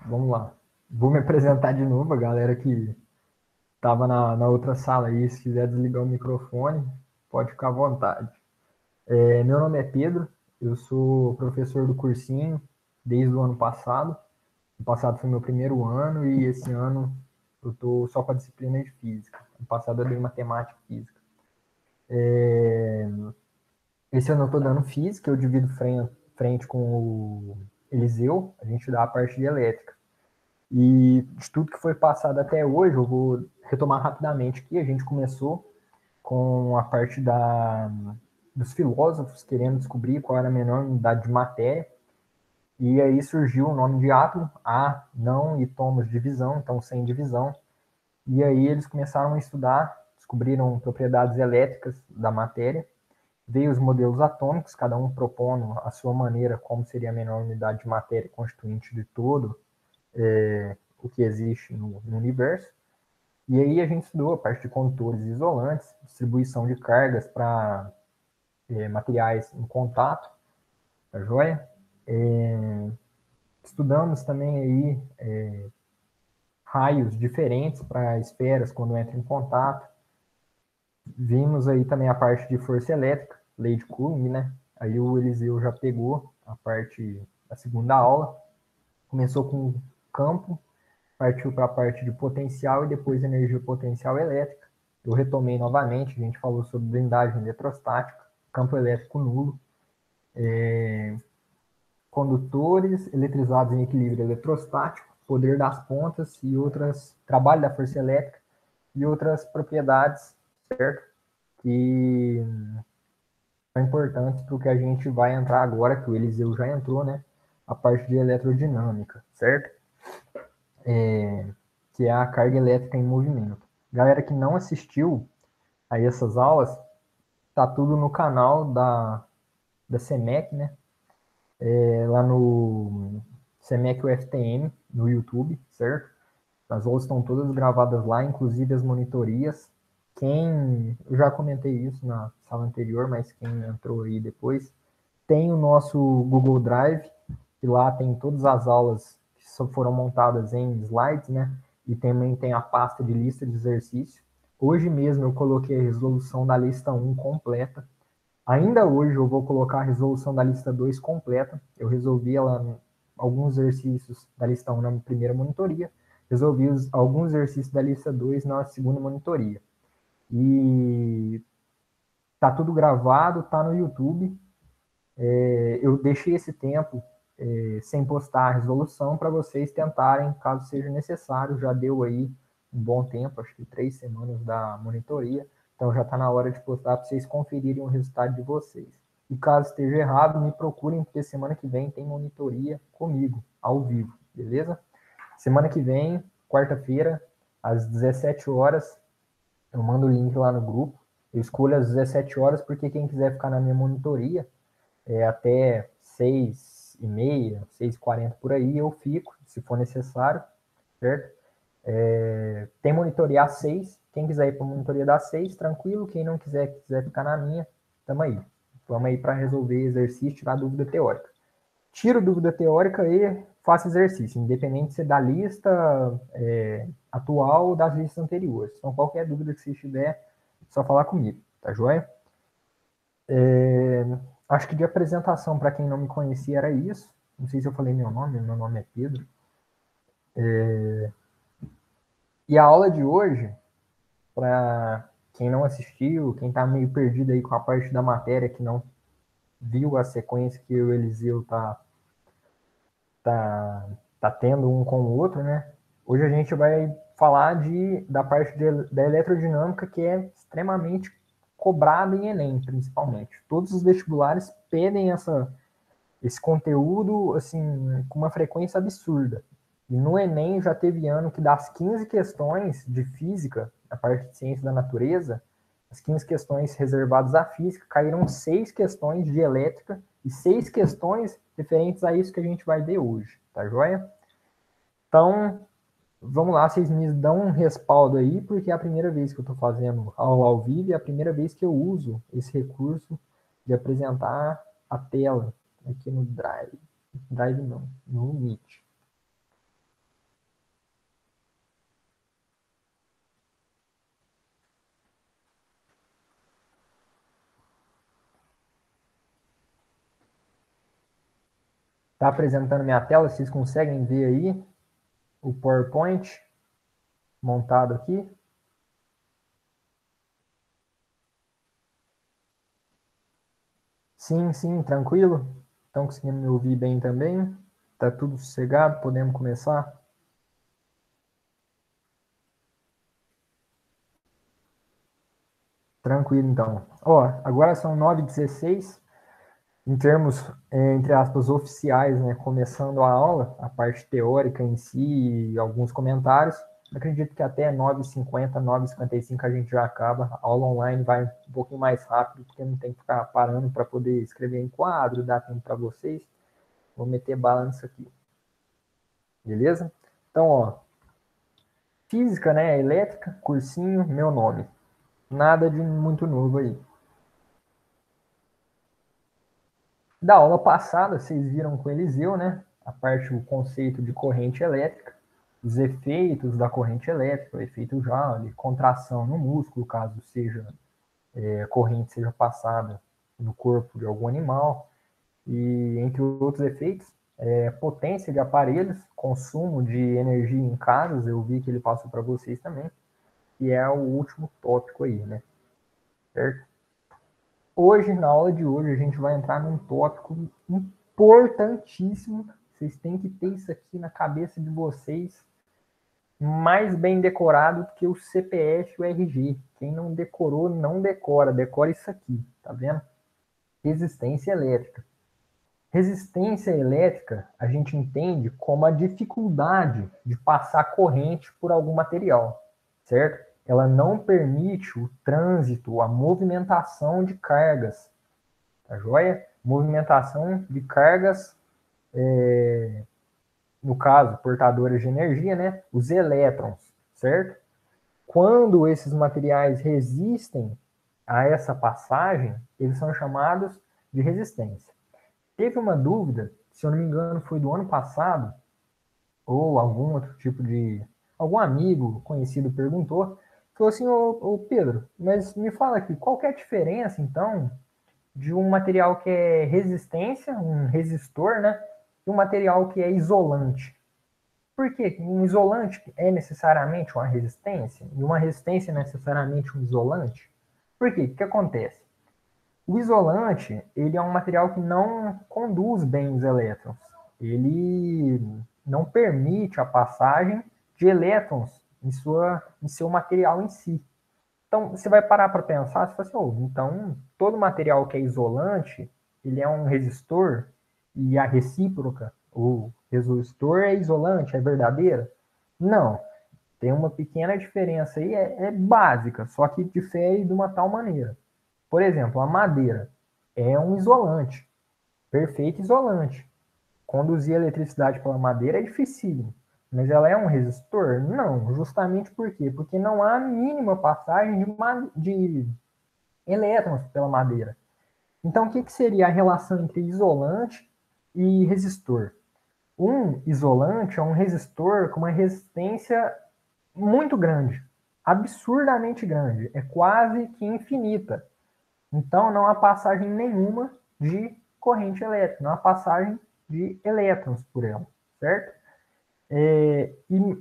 Vamos lá. Vou me apresentar de novo, a galera que estava na outra sala aí, se quiser desligar o microfone, pode ficar à vontade. Meu nome é Pedro, eu sou professor do cursinho desde o ano passado. O passado foi meu primeiro ano e esse ano eu estou só com a disciplina de física. No passado eu dei matemática e física. Esse ano eu estou dando física, eu divido frente com o Eliseu, a gente dá a parte de elétrica. E de tudo que foi passado até hoje, eu vou retomar rapidamente aqui. A gente começou com a parte dos filósofos querendo descobrir qual era a menor unidade de matéria. E aí surgiu o nome de átomo, A, não e tomos divisão, então sem divisão. E aí eles começaram a estudar, descobriram propriedades elétricas da matéria, veio os modelos atômicos, cada um propondo a sua maneira como seria a menor unidade de matéria constituinte de todo o que existe no universo. E aí a gente estudou a parte de condutores e isolantes, distribuição de cargas para materiais em contato, tá joia? Estudamos também aí raios diferentes para esferas quando entram em contato. Vimos aí também a parte de força elétrica, lei de Coulomb, né? Aí o Eliseu já pegou a parte da segunda aula, começou com campo, partiu para a parte de potencial e depois energia potencial elétrica. Eu retomei novamente, a gente falou sobre blindagem eletrostática, campo elétrico nulo, condutores eletrizados em equilíbrio eletrostático, poder das pontas e outras, trabalho da força elétrica e outras propriedades, certo? Que são importantes para o que a gente vai entrar agora, que o Eliseu já entrou, né? A parte de eletrodinâmica, certo? Que é a carga elétrica em movimento. Galera que não assistiu a essas aulas, tá tudo no canal da CEMEC, né? Lá no CEMEC UFTM, no YouTube, certo? As aulas estão todas gravadas lá, inclusive as monitorias. Eu já comentei isso na sala anterior, mas quem entrou aí depois, tem o nosso Google Drive, que lá tem todas as aulas que só foram montadas em slides, né? E também tem a pasta de lista de exercício. Hoje mesmo eu coloquei a resolução da lista 1 completa. Ainda hoje eu vou colocar a resolução da lista 2 completa. Eu resolvi alguns exercícios da lista 1 na primeira monitoria, resolvi alguns exercícios da lista 2 na segunda monitoria. E tá tudo gravado, tá no YouTube. Eu deixei esse tempo sem postar a resolução para vocês tentarem, caso seja necessário. Já deu aí um bom tempo, acho que 3 semanas da monitoria, então já está na hora de postar para vocês conferirem o resultado de vocês. E caso esteja errado, me procurem, porque semana que vem tem monitoria comigo, ao vivo, beleza? Semana que vem, quarta-feira, às 17 horas, eu mando o link lá no grupo. Eu escolho às 17 horas porque quem quiser ficar na minha monitoria, até 6h30, 6h40 por aí, eu fico, se for necessário, certo? Tem monitoria às 6, quem quiser ir para a monitoria das 6, tranquilo, quem não quiser ficar na minha, tamo aí. Vamos aí para resolver exercício, tirar dúvida teórica. Tiro dúvida teórica e faço exercício, independente se é da lista atual ou das listas anteriores. Então, qualquer dúvida que você tiver, é só falar comigo, tá joia? Acho que de apresentação, para quem não me conhecia, era isso. Não sei se eu falei meu nome é Pedro. E a aula de hoje, para quem não assistiu, quem está meio perdido aí com a parte da matéria, que não viu a sequência que o Eliseu tá, tá tendo um com o outro, né? Hoje a gente vai falar da parte da eletrodinâmica, que é extremamente cobrada em Enem, principalmente. Todos os vestibulares pedem esse conteúdo assim com uma frequência absurda. E no Enem já teve ano que das 15 questões de física, a parte de ciência da natureza, as 15 questões reservadas à física, caíram 6 questões de elétrica e 6 questões referentes a isso que a gente vai ver hoje, tá joia? Então, vamos lá, vocês me dão um respaldo aí, porque é a primeira vez que eu estou fazendo aula ao vivo e é a primeira vez que eu uso esse recurso de apresentar a tela aqui no Drive. Drive não, no Meet. Está apresentando minha tela, vocês conseguem ver aí o PowerPoint montado aqui? Sim, sim, tranquilo. Estão conseguindo me ouvir bem também? Tá tudo sossegado? Podemos começar? Tranquilo, então. Ó, agora são 9h16. Em termos, entre aspas, oficiais, né, começando a aula, a parte teórica em si e alguns comentários. Acredito que até 9h50, 9h55 a gente já acaba. A aula online vai um pouquinho mais rápido, porque não tem que ficar parando para poder escrever em quadro, dar tempo para vocês. Vou meter bala nisso aqui. Beleza? Então, ó, física, né, elétrica, cursinho, meu nome. Nada de muito novo aí. Da aula passada, vocês viram com o Eliseu, né? A parte, o conceito de corrente elétrica, os efeitos da corrente elétrica, o efeito Joule, contração no músculo, caso seja corrente seja passada no corpo de algum animal, e entre outros efeitos, potência de aparelhos, consumo de energia em casas, eu vi que ele passou para vocês também, e é o último tópico aí, né? Certo? Hoje, na aula de hoje, a gente vai entrar num tópico importantíssimo. Vocês têm que ter isso aqui na cabeça de vocês, mais bem decorado do que o CPF e o RG. Quem não decorou, não decora. Decora isso aqui, tá vendo? Resistência elétrica. Resistência elétrica a gente entende como a dificuldade de passar corrente por algum material, certo? Ela não permite o trânsito, a movimentação de cargas, tá joia? Movimentação de cargas, no caso, portadoras de energia, né? Os elétrons, certo? Quando esses materiais resistem a essa passagem, eles são chamados de resistência. Teve uma dúvida, se eu não me engano, foi do ano passado, ou algum outro tipo de. Algum amigo conhecido perguntou, falou assim: ô Pedro, mas me fala aqui, qual que é a diferença, então, de um material que é resistência, um resistor, né? E um material que é isolante. Por quê? Um isolante é necessariamente uma resistência? E uma resistência é necessariamente um isolante? Por quê? O que acontece? O isolante, ele é um material que não conduz bem os elétrons. Ele não permite a passagem de elétrons em seu material em si. Então, você vai parar para pensar, você fala assim, oh, então, todo material que é isolante, ele é um resistor, e a recíproca, o resistor é isolante, é verdadeira? Não. Tem uma pequena diferença aí, é básica, só que difere de uma tal maneira. Por exemplo, a madeira é um isolante, perfeito isolante. Conduzir eletricidade pela madeira é dificílimo. Mas ela é um resistor? Não, justamente por quê? Porque não há mínima passagem de elétrons pela madeira. Então, o que seria a relação entre isolante e resistor? Um isolante é um resistor com uma resistência muito grande, absurdamente grande, é quase que infinita. Então, não há passagem nenhuma de corrente elétrica, não há passagem de elétrons por ela, certo?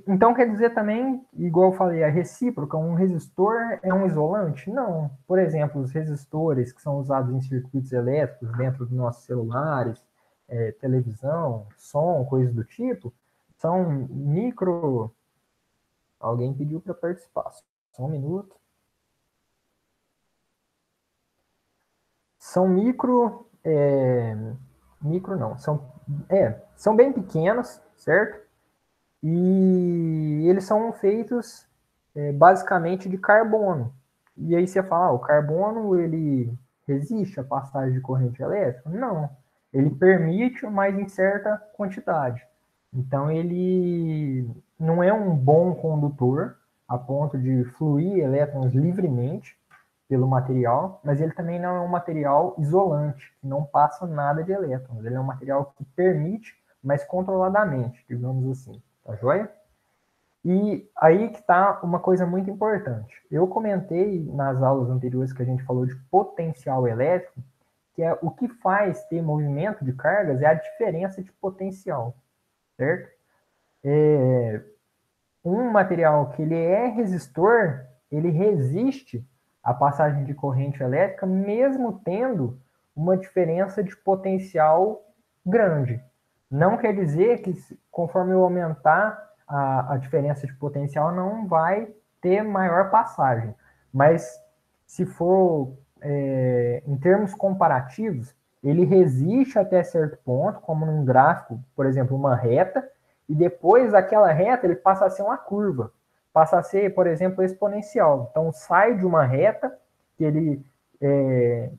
Então, quer dizer também, igual eu falei, a recíproca, um resistor é um isolante? Não. Por exemplo, os resistores que são usados em circuitos elétricos dentro dos nossos celulares, televisão, som, coisas do tipo, são micro. Alguém pediu para participar. Só um minuto. São micro não, são bem pequenos, certo? E eles são feitos basicamente de carbono. E aí você fala, o carbono ele resiste à passagem de corrente elétrica? Não, ele permite, mas em certa quantidade. Então ele não é um bom condutor a ponto de fluir elétrons livremente, pelo material, mas ele também não é um material isolante, que não passa nada de elétrons. Ele é um material que permite, mas controladamente, digamos assim. Tá joia? E aí que está uma coisa muito importante. Eu comentei nas aulas anteriores que a gente falou de potencial elétrico, que é o que faz ter movimento de cargas é a diferença de potencial, certo? Um material que ele é resistor, ele resiste à passagem de corrente elétrica, mesmo tendo uma diferença de potencial grande. Não quer dizer que, conforme eu aumentar a diferença de potencial, não vai ter maior passagem. Mas, se for em termos comparativos, ele resiste até certo ponto, como num gráfico, por exemplo, uma reta, e depois aquela reta ele passa a ser uma curva, passa a ser, por exemplo, exponencial. Então sai de uma reta que ele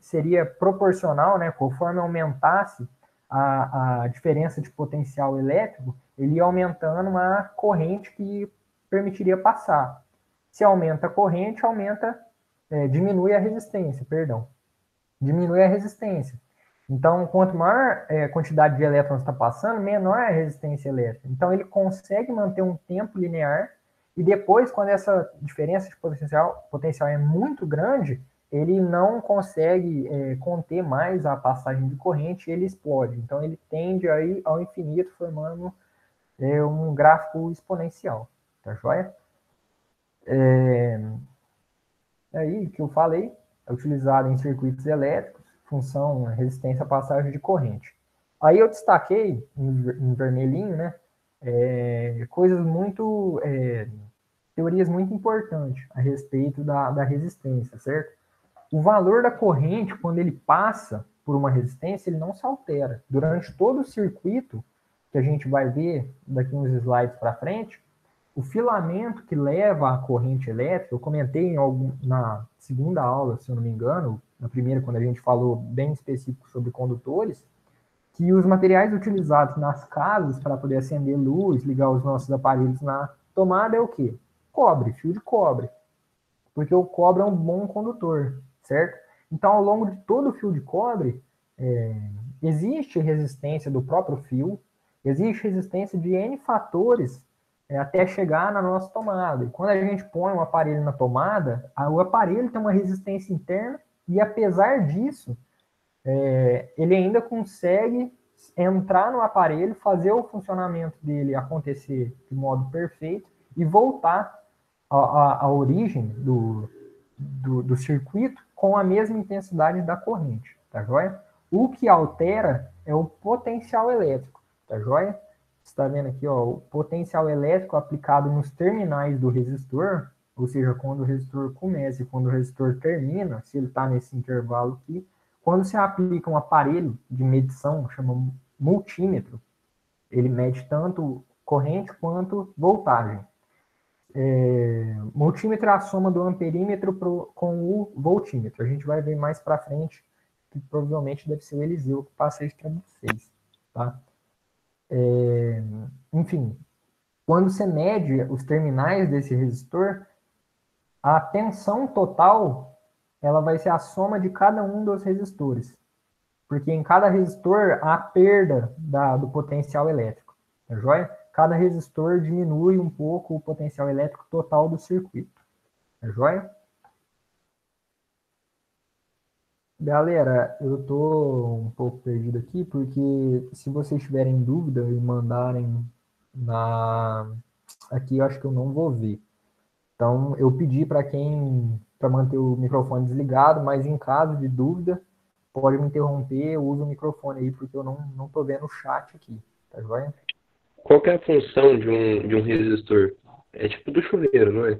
seria proporcional, né, conforme aumentasse a diferença de potencial elétrico, ele ia aumentando uma corrente que permitiria passar. Se aumenta a corrente, diminui a resistência, perdão. Diminui a resistência. Então, quanto maior quantidade de elétrons está passando, menor é a resistência elétrica. Então, ele consegue manter um tempo linear e depois, quando essa diferença de potencial é muito grande, ele não consegue conter mais a passagem de corrente e ele explode. Então, ele tende a ir ao infinito, formando um gráfico exponencial. Tá joia? Aí, que eu falei, é utilizado em circuitos elétricos, função resistência à passagem de corrente. Aí eu destaquei em vermelhinho, né, coisas muito, teorias muito importantes a respeito da resistência, certo? O valor da corrente, quando ele passa por uma resistência, ele não se altera. Durante todo o circuito, que a gente vai ver daqui uns slides para frente, o filamento que leva a corrente elétrica, eu comentei na segunda aula, se eu não me engano, na primeira, quando a gente falou bem específico sobre condutores, que os materiais utilizados nas casas para poder acender luz, ligar os nossos aparelhos na tomada é o quê? Cobre, fio de cobre. Porque o cobre é um bom condutor, certo? Então, ao longo de todo o fio de cobre, existe resistência do próprio fio, existe resistência de N fatores até chegar na nossa tomada. E quando a gente põe um aparelho na tomada, o aparelho tem uma resistência interna e, apesar disso, ele ainda consegue entrar no aparelho, fazer o funcionamento dele acontecer de modo perfeito e voltar à origem do circuito com a mesma intensidade da corrente, tá joia? O que altera é o potencial elétrico, tá joia? Você está vendo aqui, ó, o potencial elétrico aplicado nos terminais do resistor, ou seja, quando o resistor começa e quando o resistor termina, se ele está nesse intervalo aqui, quando você aplica um aparelho de medição, chama multímetro, ele mede tanto corrente quanto voltagem. Multímetro é a soma do amperímetro com o voltímetro. A gente vai ver mais para frente, que provavelmente deve ser o Eliseu que passa isso para vocês. Tá? Enfim, quando você mede os terminais desse resistor, a tensão total ela vai ser a soma de cada um dos resistores. Porque em cada resistor há perda do potencial elétrico. Tá joia? Cada resistor diminui um pouco o potencial elétrico total do circuito. Tá joia? Galera, eu tô um pouco perdido aqui, porque se vocês tiverem dúvida e mandarem aqui, eu acho que eu não vou ver. Então, eu pedi para manter o microfone desligado, mas em caso de dúvida, pode me interromper, eu uso o microfone aí, porque eu não tô vendo o chat aqui, tá joia? Qual que é a função de um resistor? É tipo do chuveiro, não é?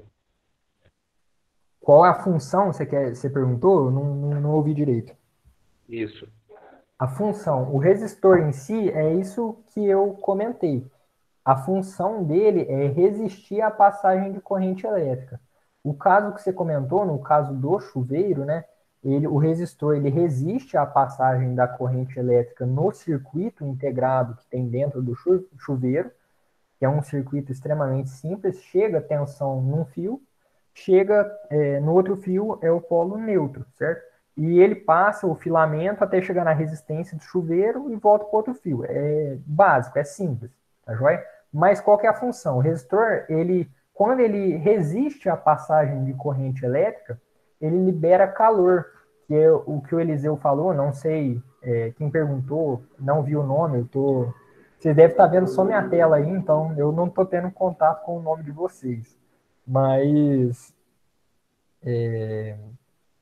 Qual é a função, você perguntou? Eu não ouvi direito. Isso. A função, o resistor em si, é isso que eu comentei. A função dele é resistir à passagem de corrente elétrica. O caso que você comentou, no caso do chuveiro, né? O resistor ele resiste à passagem da corrente elétrica no circuito integrado que tem dentro do chuveiro, que é um circuito extremamente simples, chega a tensão num fio, chega no outro fio, é o polo neutro, certo? E ele passa o filamento até chegar na resistência do chuveiro e volta para o outro fio. É básico, é simples, tá joia? Mas qual que é a função? O resistor, quando ele resiste à passagem de corrente elétrica, ele libera calor, que é o que o Eliseu falou, não sei quem perguntou, não viu o nome, vocês devem estar vendo só minha tela aí, então eu não estou tendo contato com o nome de vocês. Mas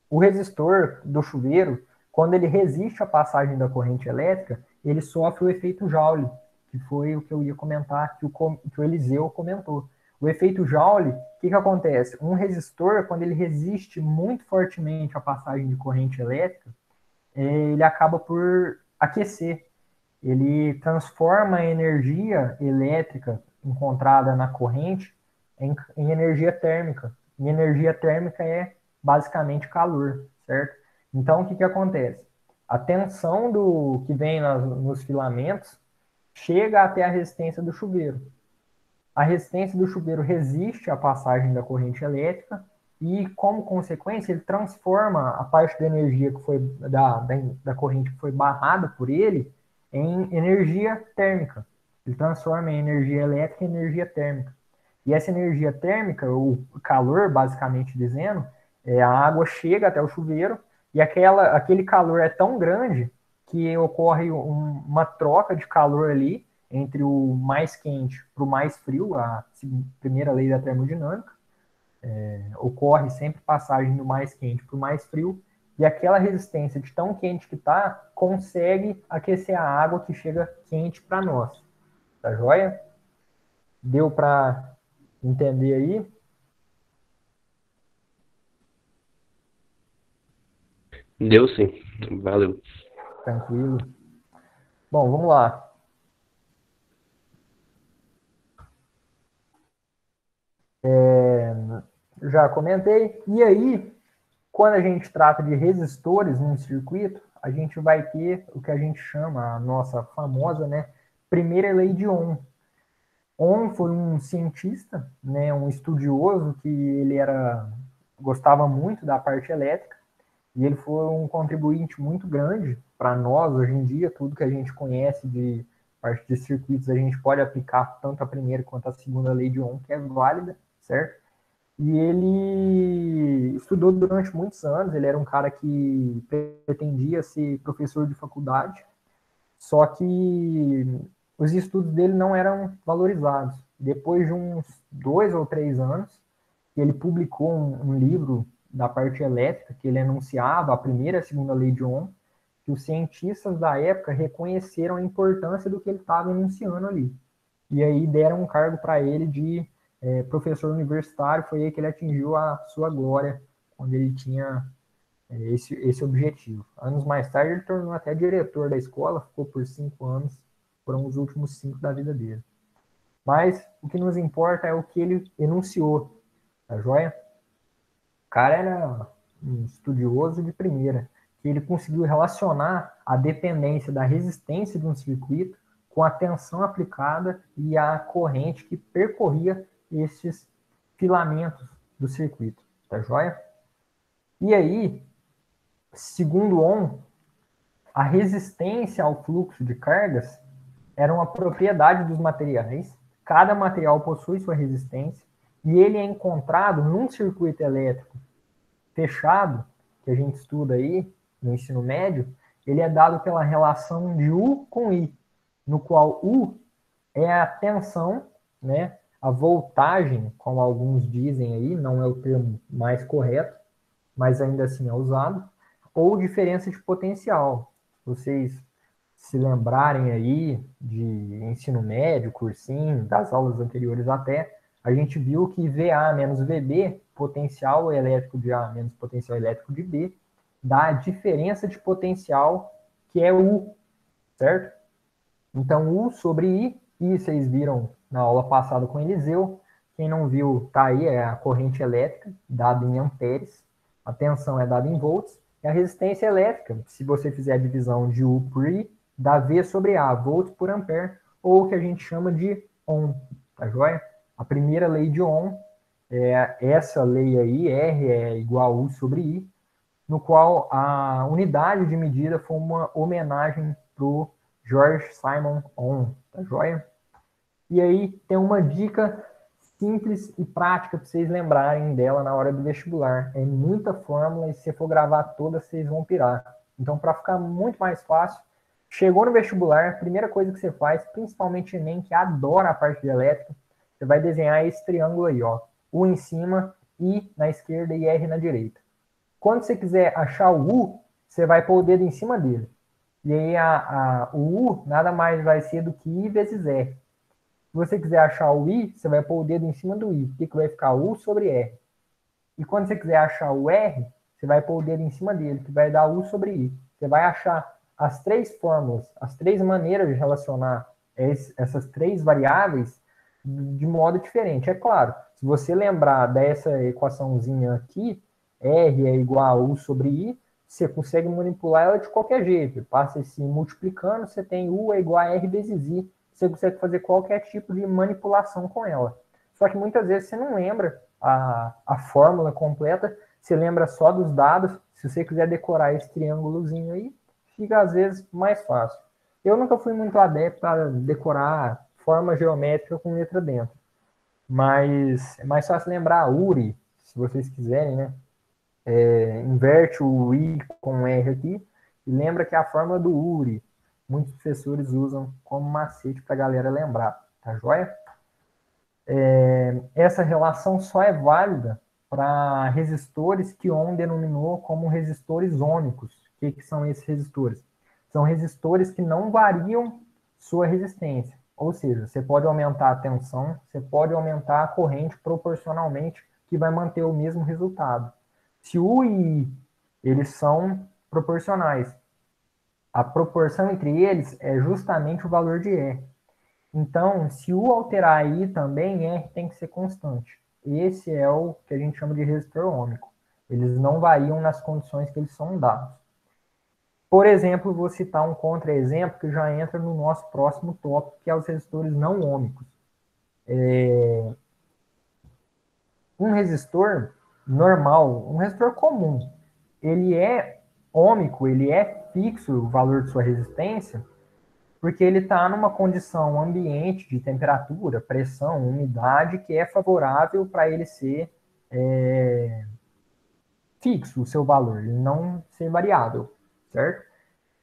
o resistor do chuveiro, quando ele resiste à passagem da corrente elétrica, ele sofre o efeito Joule, que foi o que eu ia comentar, que o Eliseu comentou. O efeito Joule, o que acontece? Um resistor, quando ele resiste muito fortemente à passagem de corrente elétrica, ele acaba por aquecer. Ele transforma a energia elétrica encontrada na corrente em energia térmica. E energia térmica é basicamente calor, certo? Então, o que acontece? A tensão que vem nos filamentos chega até a resistência do chuveiro. A resistência do chuveiro resiste à passagem da corrente elétrica e, como consequência, ele transforma a parte da energia que foi da corrente que foi barrada por ele em energia térmica. Ele transforma em energia elétrica em energia térmica. E essa energia térmica, o calor, basicamente dizendo, a água chega até o chuveiro e aquele calor é tão grande que ocorre uma troca de calor ali entre o mais quente para o mais frio, a primeira lei da termodinâmica. Ocorre sempre passagem do mais quente para o mais frio, e aquela resistência de tão quente que está consegue aquecer a água que chega quente para nós. Tá joia? Deu para entender aí? Deu sim. Valeu. Tranquilo. Bom, vamos lá. Já comentei. E aí, quando a gente trata de resistores num circuito, a gente vai ter o que a gente chama, a nossa famosa, né, primeira lei de Ohm. Ohm foi um cientista, né, um estudioso que gostava muito da parte elétrica e ele foi um contribuinte muito grande para nós hoje em dia. Tudo que a gente conhece de parte de circuitos a gente pode aplicar tanto a primeira quanto a segunda lei de Ohm, que é válida, certo? E ele estudou durante muitos anos. Ele era um cara que pretendia ser professor de faculdade, só que os estudos dele não eram valorizados. Depois de uns 2 ou 3 anos, ele publicou um livro da parte elétrica que ele enunciava a primeira e a segunda lei de Ohm, que os cientistas da época reconheceram a importância do que ele estava enunciando ali. E aí deram um cargo para ele de professor universitário. Foi aí que ele atingiu a sua glória, quando ele tinha esse objetivo. Anos mais tarde, ele tornou até diretor da escola, ficou por 5 anos, foram os últimos 5 da vida dele. Mas o que nos importa é o que ele enunciou, tá joia? O cara era um estudioso de primeira, que ele conseguiu relacionar a dependência da resistência de um circuito com a tensão aplicada e a corrente que percorria esses filamentos do circuito, tá joia? E aí, segundo Ohm, a resistência ao fluxo de cargas era uma propriedade dos materiais. Cada material possui sua resistência e ele é encontrado num circuito elétrico fechado, que a gente estuda aí no ensino médio. Ele é dado pela relação de U com I, no qual U é a tensão, né? A voltagem, como alguns dizem aí, não é o termo mais correto, mas ainda assim é usado, ou diferença de potencial. Vocês se lembrarem aí de ensino médio, cursinho, das aulas anteriores até, a gente viu que VA menos VB, potencial elétrico de A menos potencial elétrico de B, dá a diferença de potencial, que é U, certo? Então, U sobre I, e vocês viram na aula passada com o Eliseu. Quem não viu, tá aí, é a corrente elétrica, dada em amperes, a tensão é dada em volts, e a resistência elétrica, se você fizer a divisão de U por I, dá V sobre A, volts por ampere, ou o que a gente chama de Ohm, tá joia? A primeira lei de Ohm Essa lei aí, R é igual a U sobre I, no qual a unidade de medida foi uma homenagem para o George Simon Ohm, tá joia? E aí tem uma dica simples e prática para vocês lembrarem dela na hora do vestibular. É muita fórmula e se você for gravar todas, vocês vão pirar. Então, para ficar muito mais fácil, chegou no vestibular, a primeira coisa que você faz, principalmente Enem, que adora a parte de elétrica, você vai desenhar esse triângulo aí, ó. U em cima, I na esquerda e R na direita. Quando você quiser achar o U, você vai pôr o dedo em cima dele. E aí o U nada mais vai ser do que I vezes R. Se você quiser achar o I, você vai pôr o dedo em cima do I. O que vai ficar? U sobre R. E quando você quiser achar o R, você vai pôr o dedo em cima dele, que vai dar U sobre I. Você vai achar as três fórmulas, as três maneiras de relacionar essas três variáveis de modo diferente. É claro, se você lembrar dessa equaçãozinha aqui, R é igual a U sobre I, você consegue manipular ela de qualquer jeito. Passa se multiplicando, você tem U é igual a R vezes I. Você consegue fazer qualquer tipo de manipulação com ela. Só que muitas vezes você não lembra a fórmula completa, você lembra só dos dados. Se você quiser decorar esse triângulozinho aí, fica às vezes mais fácil. Eu nunca fui muito adepto a decorar forma geométrica com letra dentro, mas é mais fácil lembrar a URI, se vocês quiserem, né? Inverte o I com o R aqui e lembra que é a fórmula do URI. Muitos professores usam como macete para a galera lembrar, tá joia? Essa relação só é válida para resistores que Ohm denominou como resistores ômicos. O que são esses resistores? São resistores que não variam sua resistência. Ou seja, você pode aumentar a tensão, você pode aumentar a corrente proporcionalmente, que vai manter o mesmo resultado. Se U e I, eles são proporcionais, a proporção entre eles é justamente o valor de R. Então, se U alterar I também, R tem que ser constante. Esse é o que a gente chama de resistor ômico. Eles não variam nas condições que eles são dados. Por exemplo, vou citar um contra-exemplo que já entra no nosso próximo tópico, que é os resistores não ômicos. Um resistor normal, um resistor comum, ele é ômico, ele é fixo o valor de sua resistência, porque ele está numa condição ambiente de temperatura, pressão, umidade, que é favorável para ele ser fixo, o seu valor, ele não ser variável, certo?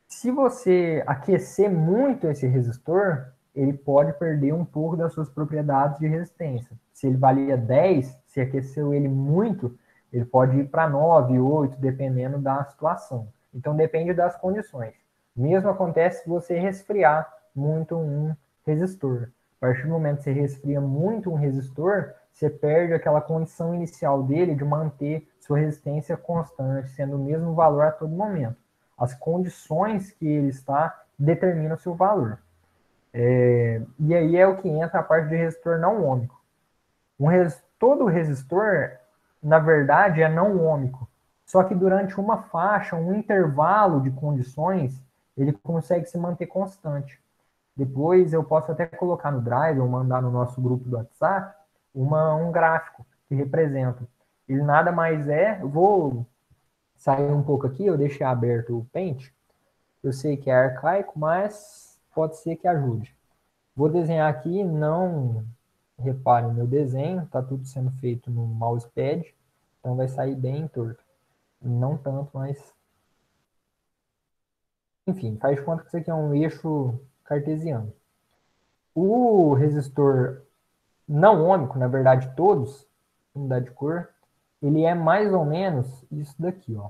Se você aquecer muito esse resistor, ele pode perder um pouco das suas propriedades de resistência. Se ele valia 10, se aqueceu ele muito, ele pode ir para 9, 8, dependendo da situação. Então depende das condições. Mesmo acontece se você resfriar muito um resistor. A partir do momento que você resfria muito um resistor, você perde aquela condição inicial dele de manter sua resistência constante, sendo o mesmo valor a todo momento. As condições que ele está determinam o seu valor. E aí é o que entra a parte de resistor não ômico. Todo resistor, na verdade, é não ômico. Só que durante uma faixa, um intervalo de condições, ele consegue se manter constante. Depois eu posso até colocar no Drive ou mandar no nosso grupo do WhatsApp um gráfico que representa. Ele nada mais é, eu vou sair um pouco aqui, eu deixei aberto o Paint. Eu sei que é arcaico, mas pode ser que ajude. Vou desenhar aqui, não reparem no meu desenho, está tudo sendo feito no mousepad, então vai sair bem torto. Não tanto, mas... Enfim, faz de conta que isso aqui é um eixo cartesiano. O resistor não ômico, na verdade todos, vou mudar de cor, ele é mais ou menos isso daqui, ó.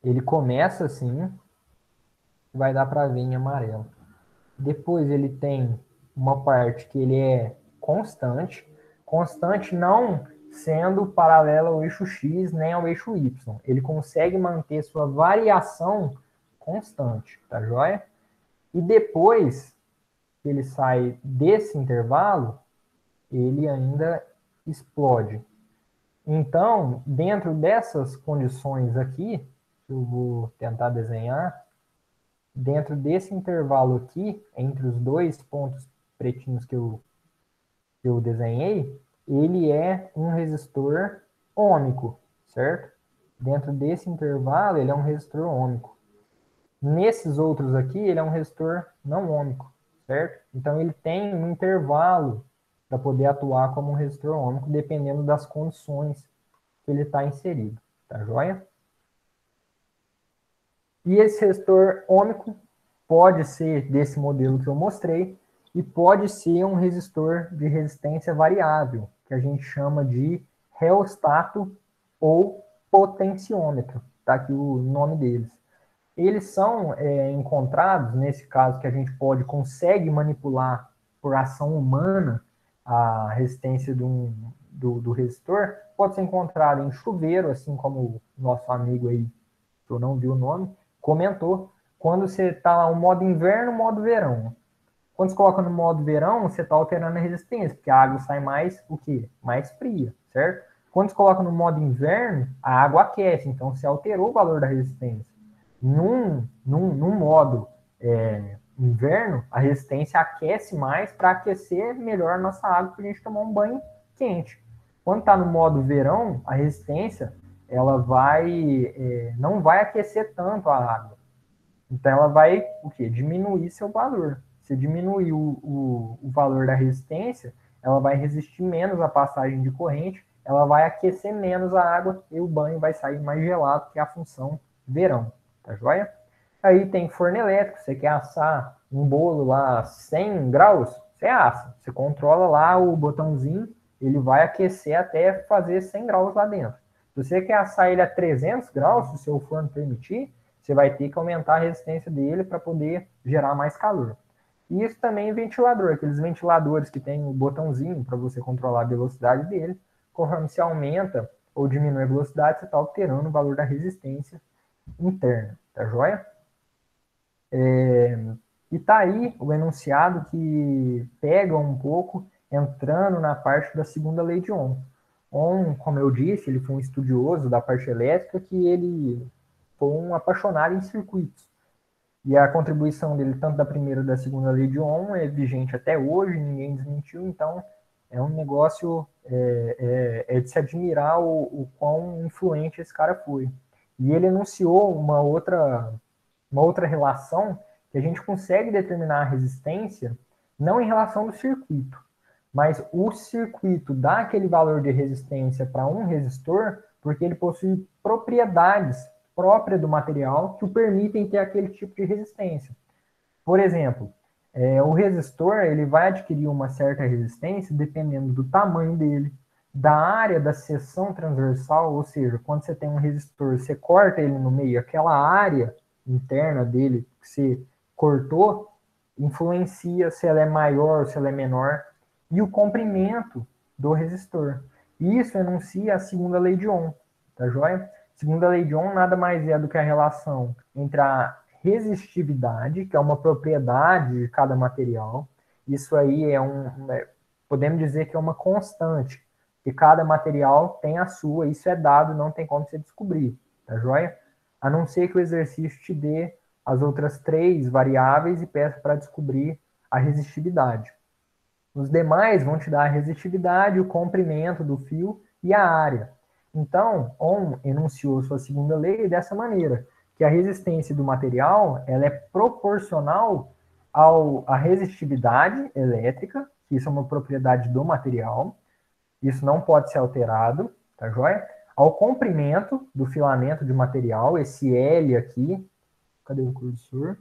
Ele começa assim, vai dar para ver em amarelo. Depois ele tem uma parte que ele é constante, constante não sendo paralela ao eixo X nem ao eixo Y. Ele consegue manter sua variação constante, tá joia? E depois que ele sai desse intervalo, ele ainda explode. Então, dentro dessas condições aqui, eu vou tentar desenhar, dentro desse intervalo aqui, entre os dois pontos pretinhos que eu desenhei, ele é um resistor ômico, certo? Dentro desse intervalo, ele é um resistor ômico. Nesses outros aqui, ele é um resistor não ômico, certo? Então, ele tem um intervalo para poder atuar como um resistor ômico, dependendo das condições que ele está inserido, tá joia? E esse resistor ômico pode ser desse modelo que eu mostrei e pode ser um resistor de resistência variável, que a gente chama de reostato ou potenciômetro, tá aqui o nome deles. Eles são encontrados, nesse caso que a gente consegue manipular por ação humana a resistência do resistor, pode ser encontrado em chuveiro, assim como o nosso amigo aí, que eu não vi o nome, comentou, quando você está lá no modo inverno, modo verão. Quando você coloca no modo verão, você está alterando a resistência, porque a água sai mais, o quê? Mais fria, certo? Quando você coloca no modo inverno, a água aquece, então você alterou o valor da resistência. Num modo inverno, a resistência aquece mais para aquecer melhor a nossa água para a gente tomar um banho quente. Quando está no modo verão, a resistência ela não vai aquecer tanto a água. Então ela vai o quê? Diminuir seu valor. Se diminuir o valor da resistência, ela vai resistir menos à passagem de corrente, ela vai aquecer menos a água e o banho vai sair mais gelado, que é a função verão. Tá joia? Aí tem forno elétrico, você quer assar um bolo lá 100 graus, você assa. Você controla lá o botãozinho, ele vai aquecer até fazer 100 graus lá dentro. Se você quer assar ele a 300 graus, se o seu forno permitir, você vai ter que aumentar a resistência dele para poder gerar mais calor. E isso também é ventilador, aqueles ventiladores que tem o botãozinho para você controlar a velocidade dele. Conforme você aumenta ou diminui a velocidade, você está alterando o valor da resistência interna, tá joia? E tá aí o enunciado que pega um pouco entrando na parte da segunda lei de Ohm. Ohm, como eu disse, ele foi um estudioso da parte elétrica que ele foi um apaixonado em circuitos. E a contribuição dele, tanto da primeira e da segunda lei de Ohm, é vigente até hoje, ninguém desmentiu, então é um negócio de se admirar o quão influente esse cara foi. E ele enunciou uma outra relação que a gente consegue determinar a resistência não em relação do circuito, mas o circuito dá aquele valor de resistência para um resistor porque ele possui propriedades próprias do material que o permitem ter aquele tipo de resistência. Por exemplo, o resistor ele vai adquirir uma certa resistência dependendo do tamanho dele, da área da seção transversal, ou seja, quando você tem um resistor, você corta ele no meio, aquela área interna dele que você cortou, influencia se ela é maior, se ela é menor, e o comprimento do resistor. Isso enuncia a segunda lei de Ohm, tá joia? Segunda lei de Ohm nada mais é do que a relação entre a resistividade, que é uma propriedade de cada material. Isso aí podemos dizer que é uma constante, que cada material tem a sua, isso é dado, não tem como você descobrir, tá joia? A não ser que o exercício te dê as outras 3 variáveis e peça para descobrir a resistividade. Os demais vão te dar a resistividade, o comprimento do fio e a área. Então, Ohm enunciou sua segunda lei dessa maneira, que a resistência do material ela é proporcional à resistividade elétrica, que isso é uma propriedade do material, isso não pode ser alterado, tá joia? Ao comprimento do filamento de material, esse L aqui, cadê o cursor?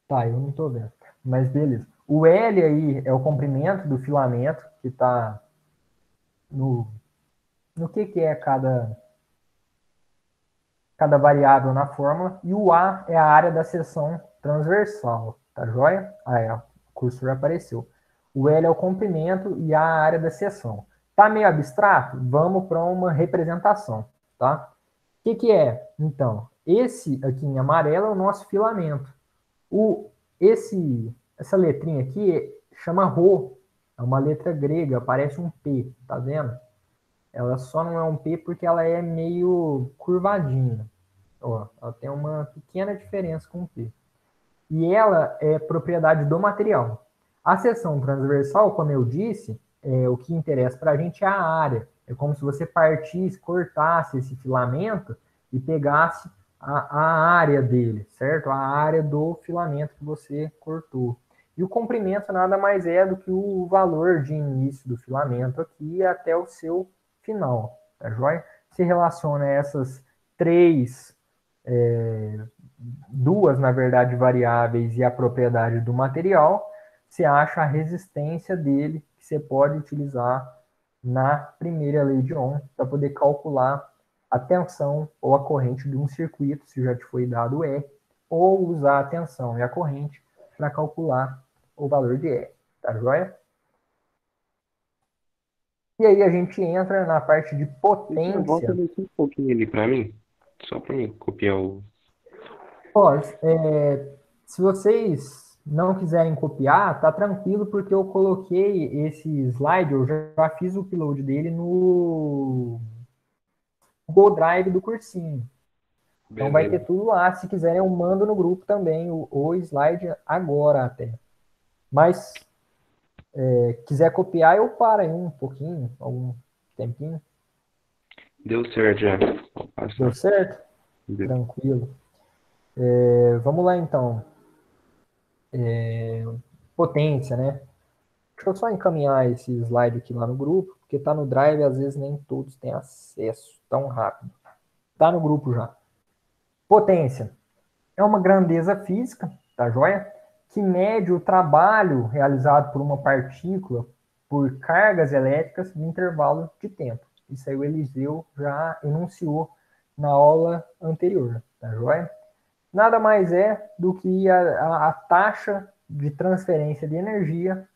Tá, eu não tô vendo, mas beleza. O L aí é o comprimento do filamento, que está no que é cada variável na fórmula, e o A é a área da seção transversal, tá joia? O cursor apareceu. O L é o comprimento e A a área da seção. Tá meio abstrato? Vamos para uma representação, tá? O que é? Então, esse aqui em amarelo é o nosso filamento. Essa letrinha aqui chama Rho, é uma letra grega, parece um P, tá vendo? Ela só não é um P porque ela é meio curvadinha. Ó, ela tem uma pequena diferença com o P. E ela é propriedade do material. A seção transversal, como eu disse, o que interessa para a gente é a área. É como se você partisse, cortasse esse filamento e pegasse a área dele, certo? A área do filamento que você cortou. E o comprimento nada mais é do que o valor de início do filamento aqui até o seu final, tá joia? Se relaciona essas três, duas, na verdade, variáveis e a propriedade do material, você acha a resistência dele, que você pode utilizar na primeira lei de Ohm para poder calcular a tensão ou a corrente de um circuito, se já te foi dado E, ou usar a tensão e a corrente para calcular o valor de E, tá joia? E aí a gente entra na parte de Então, volta potência. daqui um pouquinho ali pra mim. Só pra mim copiar o. Ó, se vocês não quiserem copiar, tá tranquilo, porque eu coloquei esse slide, eu já fiz o upload dele no Google Drive do cursinho. Então vai ter Beleza. tudo lá. Se quiserem, eu mando no grupo também o slide agora até. Mas quiser copiar, eu paro aí um pouquinho, algum tempinho. Deu certo já. Vou Deu passar. certo? Deu. Tranquilo. Vamos lá então. Potência, né? Deixa eu só encaminhar esse slide aqui lá no grupo, porque tá no Drive, às vezes nem todos têm acesso tão rápido. Tá no grupo já. Potência é uma grandeza física, tá joia? Que mede o trabalho realizado por uma partícula por cargas elétricas no intervalo de tempo. Isso aí o Eliseu já enunciou na aula anterior, tá joia? Nada mais é do que a taxa de transferência de energia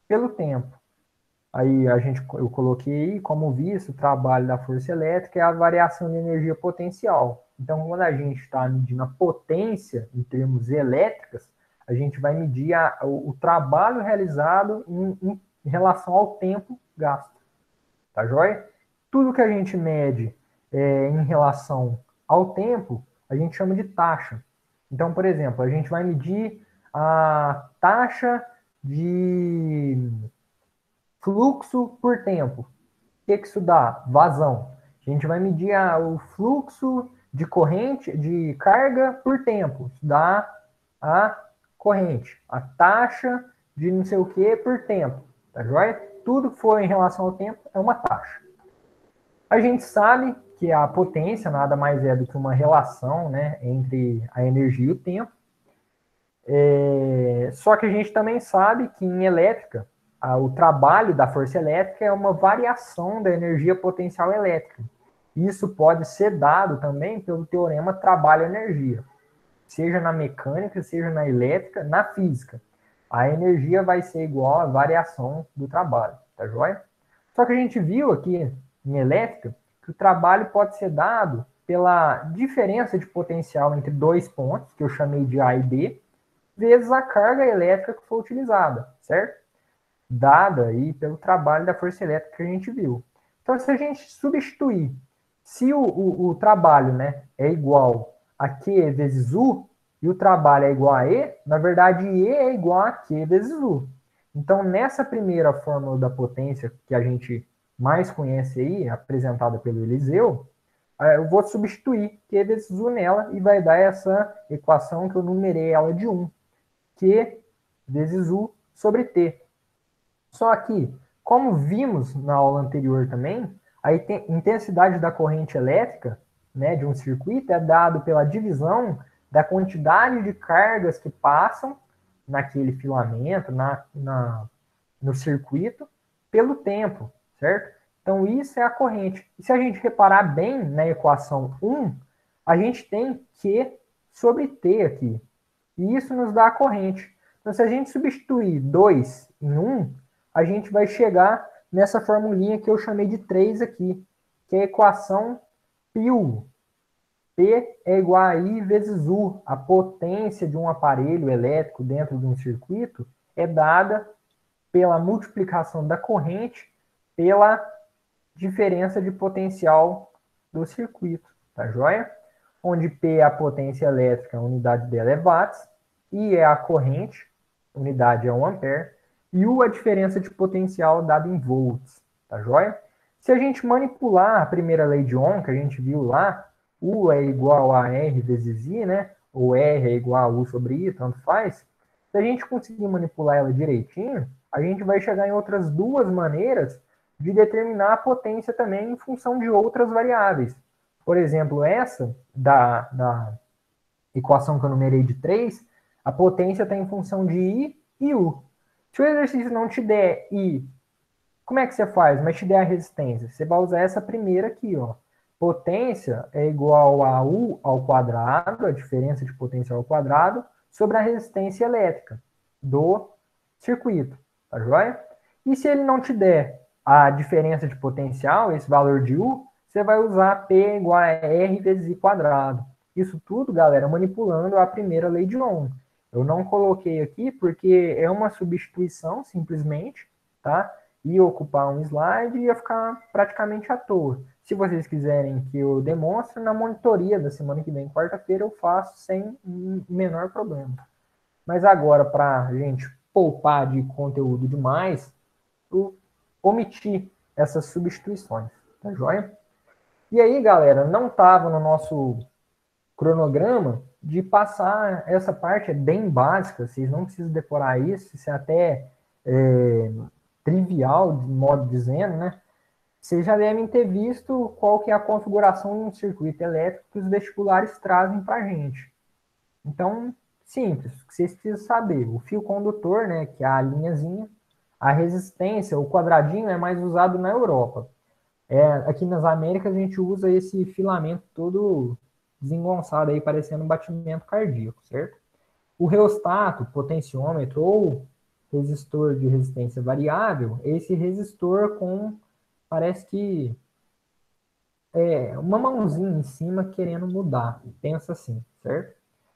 pelo tempo. Aí eu coloquei como visto o trabalho da força elétrica é a variação de energia potencial. Então, quando a gente está medindo a potência em termos elétricas, a gente vai medir o trabalho realizado em relação ao tempo gasto. Tá joia? Tudo que a gente mede em relação ao tempo, a gente chama de taxa. Então, por exemplo, a gente vai medir a taxa de fluxo por tempo. O que isso dá? Vazão. A gente vai medir o fluxo de corrente, de carga por tempo. Isso dá a corrente. A taxa de não sei o que por tempo. Tá joia? Tudo que for em relação ao tempo é uma taxa. A gente sabe que a potência nada mais é do que uma relação, né, entre a energia e o tempo. Só que a gente também sabe que em elétrica, o trabalho da força elétrica é uma variação da energia potencial elétrica. Isso pode ser dado também pelo teorema trabalho-energia, seja na mecânica, seja na elétrica, na física. A energia vai ser igual à variação do trabalho, tá joia? Só que a gente viu aqui em elétrica que o trabalho pode ser dado pela diferença de potencial entre dois pontos, que eu chamei de A e B, vezes a carga elétrica que foi utilizada, certo? Dada aí pelo trabalho da força elétrica que a gente viu. Então, se a gente substituir, se o trabalho, né, é igual a Q vezes U, e o trabalho é igual a E, na verdade, E é igual a Q vezes U. Então, nessa primeira fórmula da potência que a gente mais conhece aí, apresentada pelo Eliseu, eu vou substituir Q vezes U nela e vai dar essa equação que eu numerei ela de 1. Q vezes U sobre T. Só que, como vimos na aula anterior também, a intensidade da corrente elétrica, né, de um circuito é dado pela divisão da quantidade de cargas que passam naquele filamento, no circuito, pelo tempo, certo? Então, isso é a corrente. E se a gente reparar bem na equação 1, a gente tem Q sobre T aqui. E isso nos dá a corrente. Então, se a gente substituir 2 em 1, a gente vai chegar nessa formulinha que eu chamei de 3 aqui, que é a equação π. P é igual a I vezes U. A potência de um aparelho elétrico dentro de um circuito é dada pela multiplicação da corrente pela diferença de potencial do circuito. Tá joia? Onde P é a potência elétrica, a unidade dela é watts, I é a corrente, a unidade é 1 ampere, e U a diferença de potencial dada em volts, tá joia? Se a gente manipular a primeira lei de Ohm, que a gente viu lá, U é igual a R vezes I, né? Ou R é igual a U sobre I, tanto faz. Se a gente conseguir manipular ela direitinho, a gente vai chegar em outras duas maneiras de determinar a potência também em função de outras variáveis. Por exemplo, essa da equação que eu numerei de 3, a potência está em função de I e U. Se o exercício não te der I, como é que você faz? Mas te der a resistência. Você vai usar essa primeira aqui, ó. Potência é igual a U ao quadrado, a diferença de potência ao quadrado, sobre a resistência elétrica do circuito, tá joia? E se ele não te der a diferença de potencial, esse valor de U, você vai usar P igual a R vezes I quadrado. Isso tudo, galera, manipulando a primeira lei de Ohm. Eu não coloquei aqui porque é uma substituição, simplesmente, tá? Ia ocupar um slide e ia ficar praticamente à toa. Se vocês quiserem que eu demonstre, na monitoria da semana que vem, quarta-feira, eu faço sem menor problema. Mas agora, para a gente poupar de conteúdo demais, eu omiti essas substituições, tá joia? E aí, galera, não estava no nosso cronograma de passar essa parte, é bem básica, vocês não precisam decorar isso, isso é até trivial, de modo dizendo, né? Vocês já devem ter visto qual que é a configuração de um circuito elétrico que os vestibulares trazem para a gente. Então, simples, o que vocês precisam saber, o fio condutor, né, que é a linhazinha, a resistência, o quadradinho é mais usado na Europa. Aqui nas Américas a gente usa esse filamento todo desengonçado aí, parecendo um batimento cardíaco, certo? O reostato, potenciômetro ou resistor de resistência variável, é esse resistor com, parece que, uma mãozinha em cima querendo mudar. Pensa assim, certo?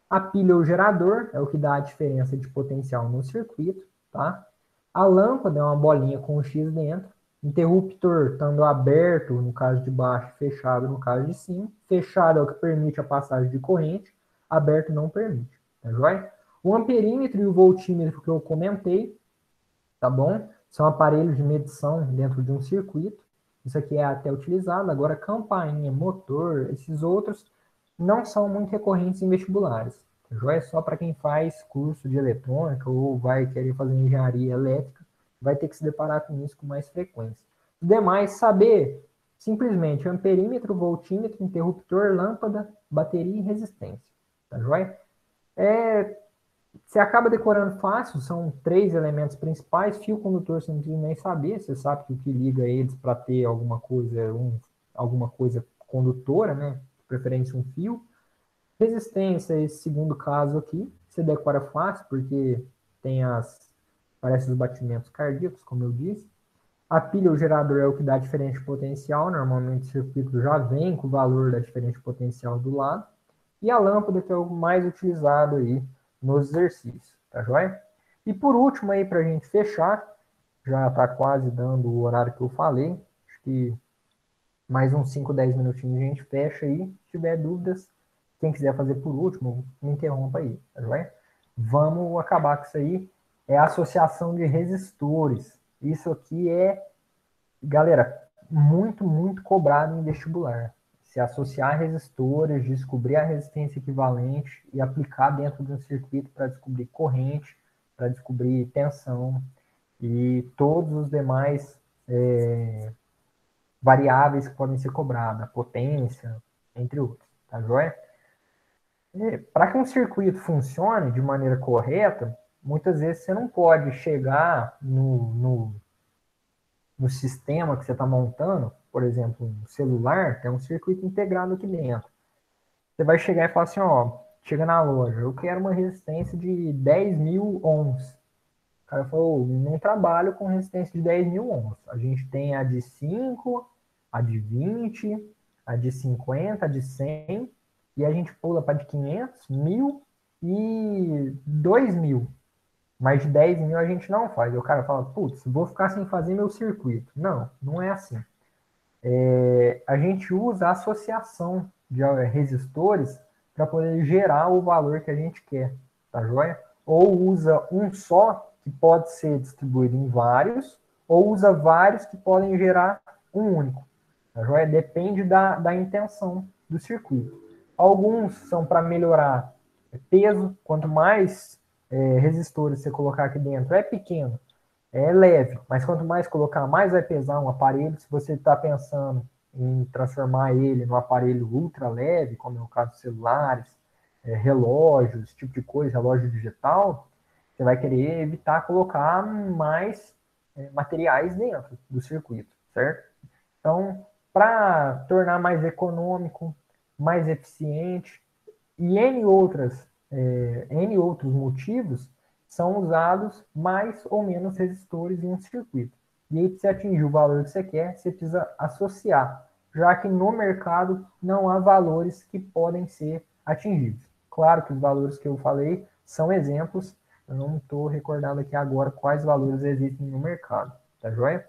A pilha ou gerador é o que dá a diferença de potencial no circuito, tá? A lâmpada é uma bolinha com um X dentro. Interruptor estando aberto no caso de baixo, fechado no caso de cima. Fechado é o que permite a passagem de corrente, aberto não permite, tá joia? O amperímetro e o voltímetro que eu comentei, tá bom? São aparelhos de medição dentro de um circuito. Isso aqui é até utilizado. Agora, campainha, motor, esses outros não são muito recorrentes em vestibulares. Tá joia? É só para quem faz curso de eletrônica ou vai querer fazer engenharia elétrica, vai ter que se deparar com isso com mais frequência. O demais, saber simplesmente amperímetro, voltímetro, interruptor, lâmpada, bateria e resistência. Tá joia? Você acaba decorando fácil, são 3 elementos principais. Fio condutor você não precisa nem saber, você sabe que o que liga eles para ter alguma coisa condutora, né? De preferência um fio. Resistência, esse segundo caso aqui, você decora fácil, porque tem parece os batimentos cardíacos, como eu disse. A pilha, o gerador, é o que dá a diferença de potencial. Normalmente o circuito já vem com o valor da diferença de potencial do lado. E a lâmpada, que é o mais utilizado aí nos exercícios, tá joia? E por último aí, para a gente fechar, já está quase dando o horário que eu falei, acho que mais uns 5, 10 minutinhos a gente fecha aí. Se tiver dúvidas, quem quiser fazer por último, me interrompa aí, tá joia? Vamos acabar com isso aí. É a associação de resistores. Isso aqui é, galera, muito, muito cobrado em vestibular. Se associar resistores, descobrir a resistência equivalente e aplicar dentro de um circuito para descobrir corrente, para descobrir tensão e todos os demais variáveis que podem ser cobradas, potência, entre outros, tá joia? Para que um circuito funcione de maneira correta, muitas vezes você não pode chegar no sistema que você está montando, por exemplo, um celular, tem um circuito integrado aqui dentro. Você vai chegar e falar assim, ó, chega na loja, eu quero uma resistência de 10.000 ohms. O cara falou, não trabalho com resistência de 10.000 ohms. A gente tem a de 5, a de 20, a de 50, a de 100, e a gente pula para de 500, 1.000 e 2.000. Mais de 10.000 a gente não faz. E o cara fala, putz, vou ficar sem fazer meu circuito. Não, não é assim. A gente usa a associação de resistores para poder gerar o valor que a gente quer, tá joia? Ou usa um só que pode ser distribuído em vários, ou usa vários que podem gerar um único. Tá joia? Depende da intenção do circuito. Alguns são para melhorar peso, quanto mais resistores você colocar aqui dentro, é pequeno, é leve, mas quanto mais colocar, mais vai pesar um aparelho. Se você está pensando em transformar ele num aparelho ultra leve, como é o caso de celulares, relógios, esse tipo de coisa, relógio digital, você vai querer evitar colocar mais materiais dentro do circuito, certo? Então, para tornar mais econômico, mais eficiente e N outros motivos, são usados mais ou menos resistores em um circuito. E aí, para você atingir o valor que você quer, você precisa associar, já que no mercado não há valores que podem ser atingidos. Claro que os valores que eu falei são exemplos, eu não estou recordando aqui agora quais valores existem no mercado, tá joia?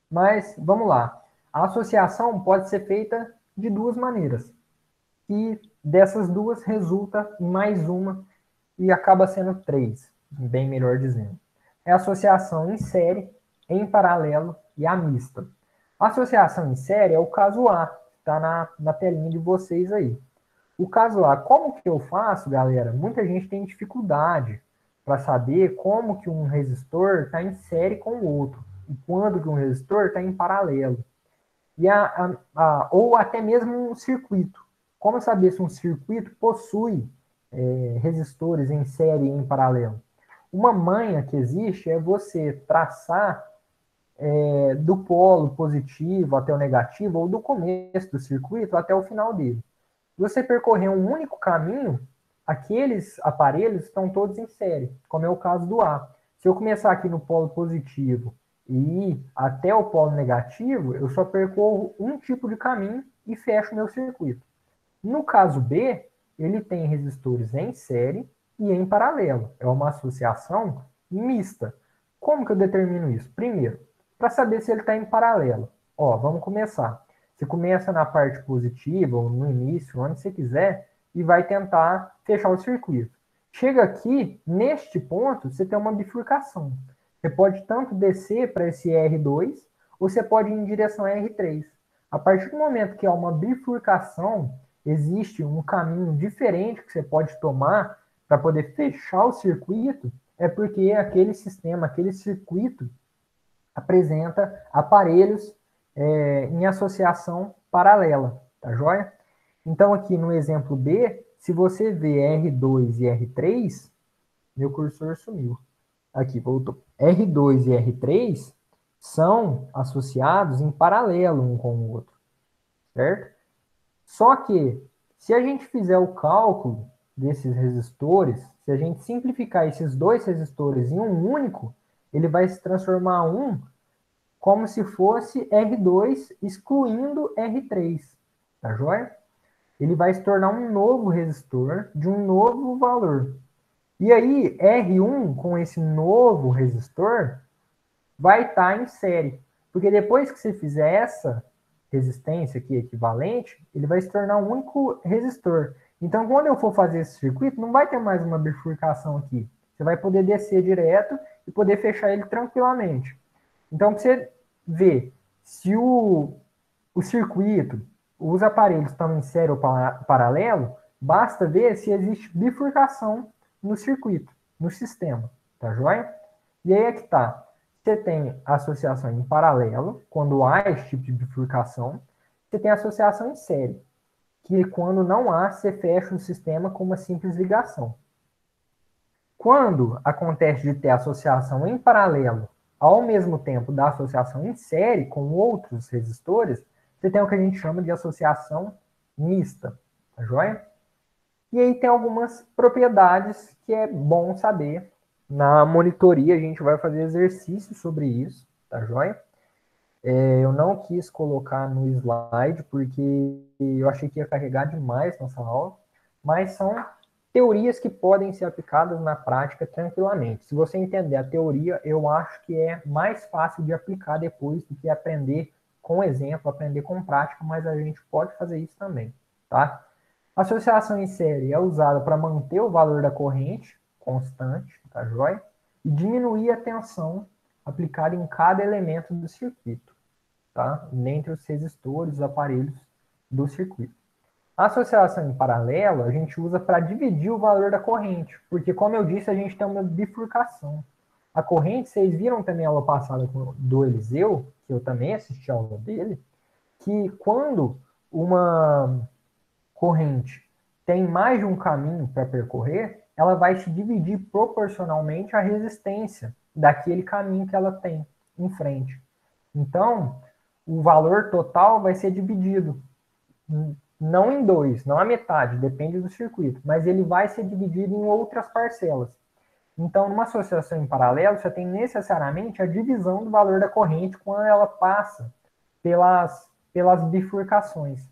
Mas vamos lá. A associação pode ser feita de duas maneiras. E dessas duas resulta em mais uma e acaba sendo três, bem melhor dizendo. É a associação em série, em paralelo e a mista. A associação em série é o caso A, que está na telinha de vocês aí. O caso A, como que eu faço, galera? Muita gente tem dificuldade para saber como que um resistor está em série com o outro e quando que um resistor está em paralelo. E ou até mesmo um circuito. Como saber se um circuito possui resistores em série e em paralelo? Uma manha que existe é você traçar do polo positivo até o negativo, ou do começo do circuito até o final dele. Se você percorrer um único caminho, aqueles aparelhos estão todos em série, como é o caso do A. Se eu começar aqui no polo positivo e ir até o polo negativo, eu só percorro um tipo de caminho e fecho meu circuito. No caso B, ele tem resistores em série e em paralelo. É uma associação mista. Como que eu determino isso? Primeiro, para saber se ele está em paralelo. Ó, vamos começar. Você começa na parte positiva, ou no início, onde você quiser, e vai tentar fechar o circuito. Chega aqui, neste ponto, você tem uma bifurcação. Você pode tanto descer para esse R2, ou você pode ir em direção a R3. A partir do momento que há uma bifurcação, existe um caminho diferente que você pode tomar para poder fechar o circuito, é porque aquele sistema, aquele circuito, apresenta aparelhos em associação paralela, tá joia? Então, aqui no exemplo B, se você vê R2 e R3, meu cursor sumiu. Aqui, voltou. R2 e R3 são associados em paralelo um com o outro, certo? Só que, se a gente fizer o cálculo desses resistores, se a gente simplificar esses dois resistores em um único, ele vai se transformar como se fosse R2 excluindo R3, tá joia? Ele vai se tornar um novo resistor de um novo valor. E aí, R1 com esse novo resistor vai estar em série. Porque depois que você fizer essa resistência aqui equivalente, ele vai se tornar um único resistor. Então, quando eu for fazer esse circuito, não vai ter mais uma bifurcação aqui. Você vai poder descer direto e poder fechar ele tranquilamente. Então, para você ver se o circuito, os aparelhos estão em série ou paralelo, basta ver se existe bifurcação no circuito, no sistema, tá joia? E aí é que tá. Você tem associação em paralelo, quando há esse tipo de bifurcação. Você tem associação em série, que quando não há, você fecha o sistema com uma simples ligação. Quando acontece de ter associação em paralelo, ao mesmo tempo da associação em série com outros resistores, você tem o que a gente chama de associação mista, tá joia? E aí tem algumas propriedades que é bom saber. Na monitoria a gente vai fazer exercício sobre isso, tá joia? Eu não quis colocar no slide porque eu achei que ia carregar demais nossa aula, mas são teorias que podem ser aplicadas na prática tranquilamente. Se você entender a teoria, eu acho que é mais fácil de aplicar depois do que aprender com exemplo, aprender com prática, mas a gente pode fazer isso também, tá? A associação em série é usada para manter o valor da corrente constante, tá joia? e diminuir a tensão aplicada em cada elemento do circuito, tá? Dentre os resistores, os aparelhos do circuito. A associação em paralelo a gente usa para dividir o valor da corrente, porque, como eu disse, a gente tem uma bifurcação. A corrente, vocês viram também a aula passada do Eliseu, que eu também assisti a aula dele, que quando uma corrente tem mais de um caminho para percorrer, ela vai se dividir proporcionalmente à resistência daquele caminho que ela tem em frente. Então, o valor total vai ser dividido, não em dois, não a metade, depende do circuito, mas ele vai ser dividido em outras parcelas. Então, numa associação em paralelo, você tem necessariamente a divisão do valor da corrente quando ela passa pelas bifurcações,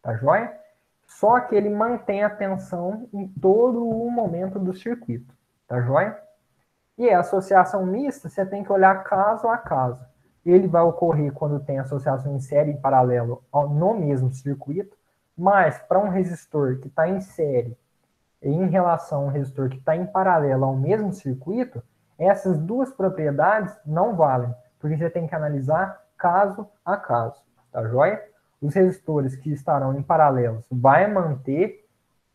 tá joia? Só que ele mantém a tensão em todo o momento do circuito, tá joia? E a associação mista, você tem que olhar caso a caso. Ele vai ocorrer quando tem associação em série e paralelo no mesmo circuito, mas para um resistor que está em série em relação a um resistor que está em paralelo ao mesmo circuito, essas duas propriedades não valem, porque você tem que analisar caso a caso, tá joia? Os resistores que estarão em paralelos vai manter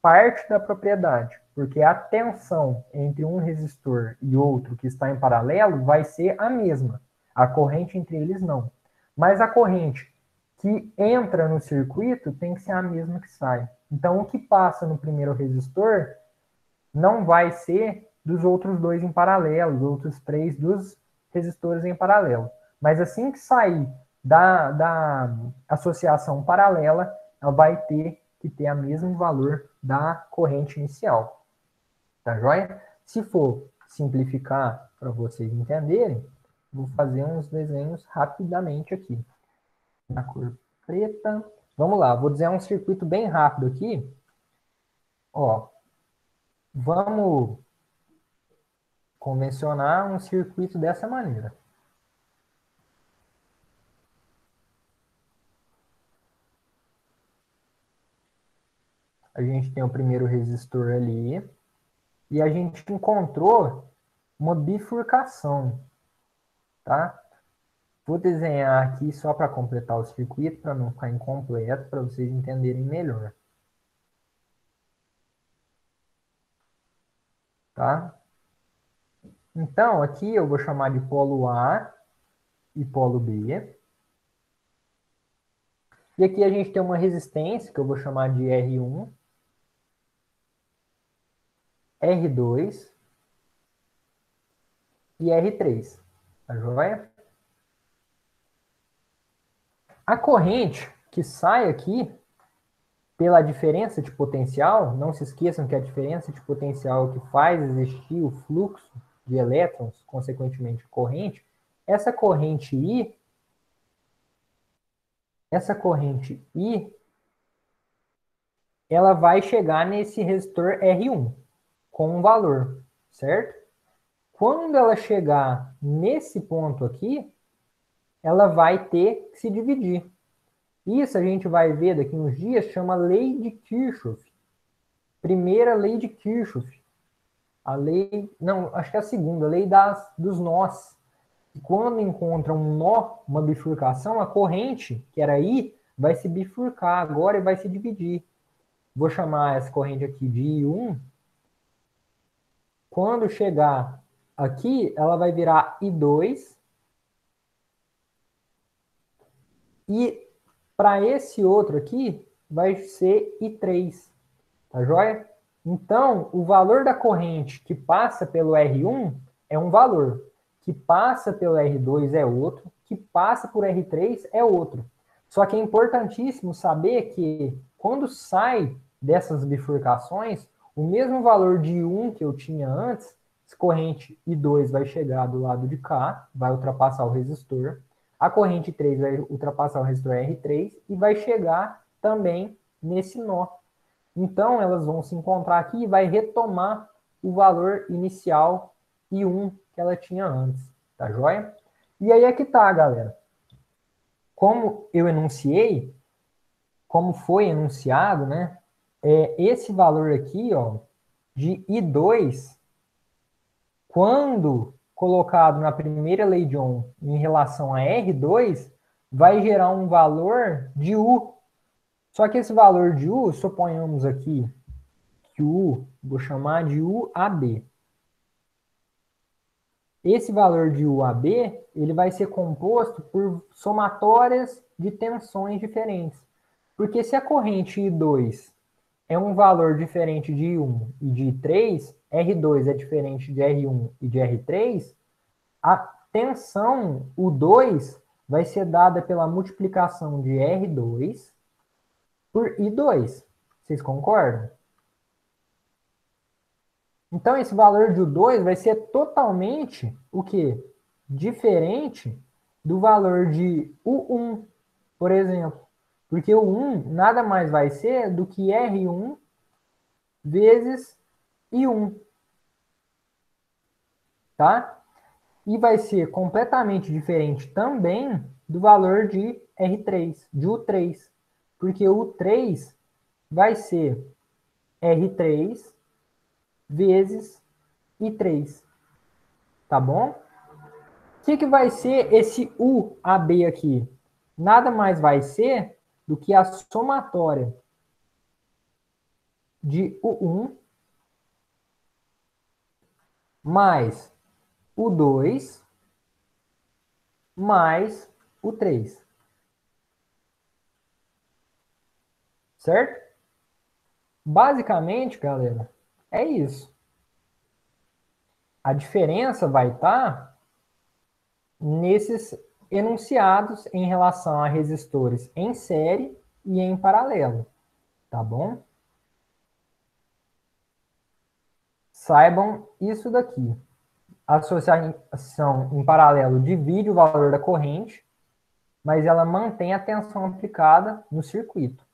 parte da propriedade, porque a tensão entre um resistor e outro que está em paralelo vai ser a mesma. A corrente entre eles não. Mas a corrente que entra no circuito tem que ser a mesma que sai. Então, o que passa no primeiro resistor não vai ser dos outros dois em paralelo, os outros três dos resistores em paralelo. Mas assim que sair da associação paralela, ela vai ter que ter o mesmo valor da corrente inicial. Tá joia? Se for simplificar para vocês entenderem, vou fazer uns desenhos rapidamente aqui. Na cor preta. Vamos lá, vou desenhar um circuito bem rápido aqui. Ó, vamos convencionar um circuito dessa maneira. A gente tem o primeiro resistor ali e a gente encontrou uma bifurcação, tá? Vou desenhar aqui só para completar o circuito, para não ficar incompleto, para vocês entenderem melhor. Tá? Então, aqui eu vou chamar de polo A e polo B. E aqui a gente tem uma resistência, que eu vou chamar de R1, R2 e R3. Tá joia? A corrente que sai aqui, pela diferença de potencial, não se esqueçam que a diferença de potencial é o que faz existir o fluxo de elétrons, consequentemente corrente, essa corrente I, ela vai chegar nesse resistor R1 com um valor, certo? Quando ela chegar nesse ponto aqui, ela vai ter que se dividir. Isso a gente vai ver daqui uns dias, chama lei de Kirchhoff. Primeira lei de Kirchhoff. A lei, não, acho que é a segunda, a lei dos nós. E quando encontra um nó, uma bifurcação, a corrente, que era I, vai se bifurcar agora e vai se dividir. Vou chamar essa corrente aqui de I1. Quando chegar aqui, ela vai virar I2. E para esse outro aqui, vai ser I3. Tá joia? Então, o valor da corrente que passa pelo R1 é um valor, que passa pelo R2 é outro, que passa por R3 é outro. Só que é importantíssimo saber que quando sai dessas bifurcações, o mesmo valor de I1 que eu tinha antes, essa corrente I2 vai chegar do lado de cá, vai ultrapassar o resistor, a corrente 3 vai ultrapassar o resistor R3 e vai chegar também nesse nó. Então, elas vão se encontrar aqui e vai retomar o valor inicial I1 que ela tinha antes. Tá joia? E aí é que tá, galera. Como eu enunciei, como foi enunciado, né? Esse valor aqui, ó, de I2, quando colocado na primeira lei de Ohm em relação a R2 vai gerar um valor de U. Só que esse valor de U, suponhamos aqui que o U, vou chamar de UAB. Esse valor de UAB, ele vai ser composto por somatórias de tensões diferentes. Porque se a corrente I2 é um valor diferente de I1 e de I3, R2 é diferente de R1 e de R3, a tensão U2 vai ser dada pela multiplicação de R2 por I2. Vocês concordam? Então, esse valor de U2 vai ser totalmente o quê? Diferente do valor de U1, por exemplo. Porque o 1 nada mais vai ser do que R1 vezes I1. Tá? E vai ser completamente diferente também do valor de R3, de U3. Porque o U3 vai ser R3 vezes I3. Tá bom? O que vai ser esse UAB aqui? Nada mais vai ser do que a somatória de U1 mais U2 mais U3. Certo? Basicamente, galera, é isso. A diferença vai estar nesses enunciados em relação a resistores em série e em paralelo. Tá bom? Saibam isso daqui. A associação em paralelo divide o valor da corrente, mas ela mantém a tensão aplicada no circuito.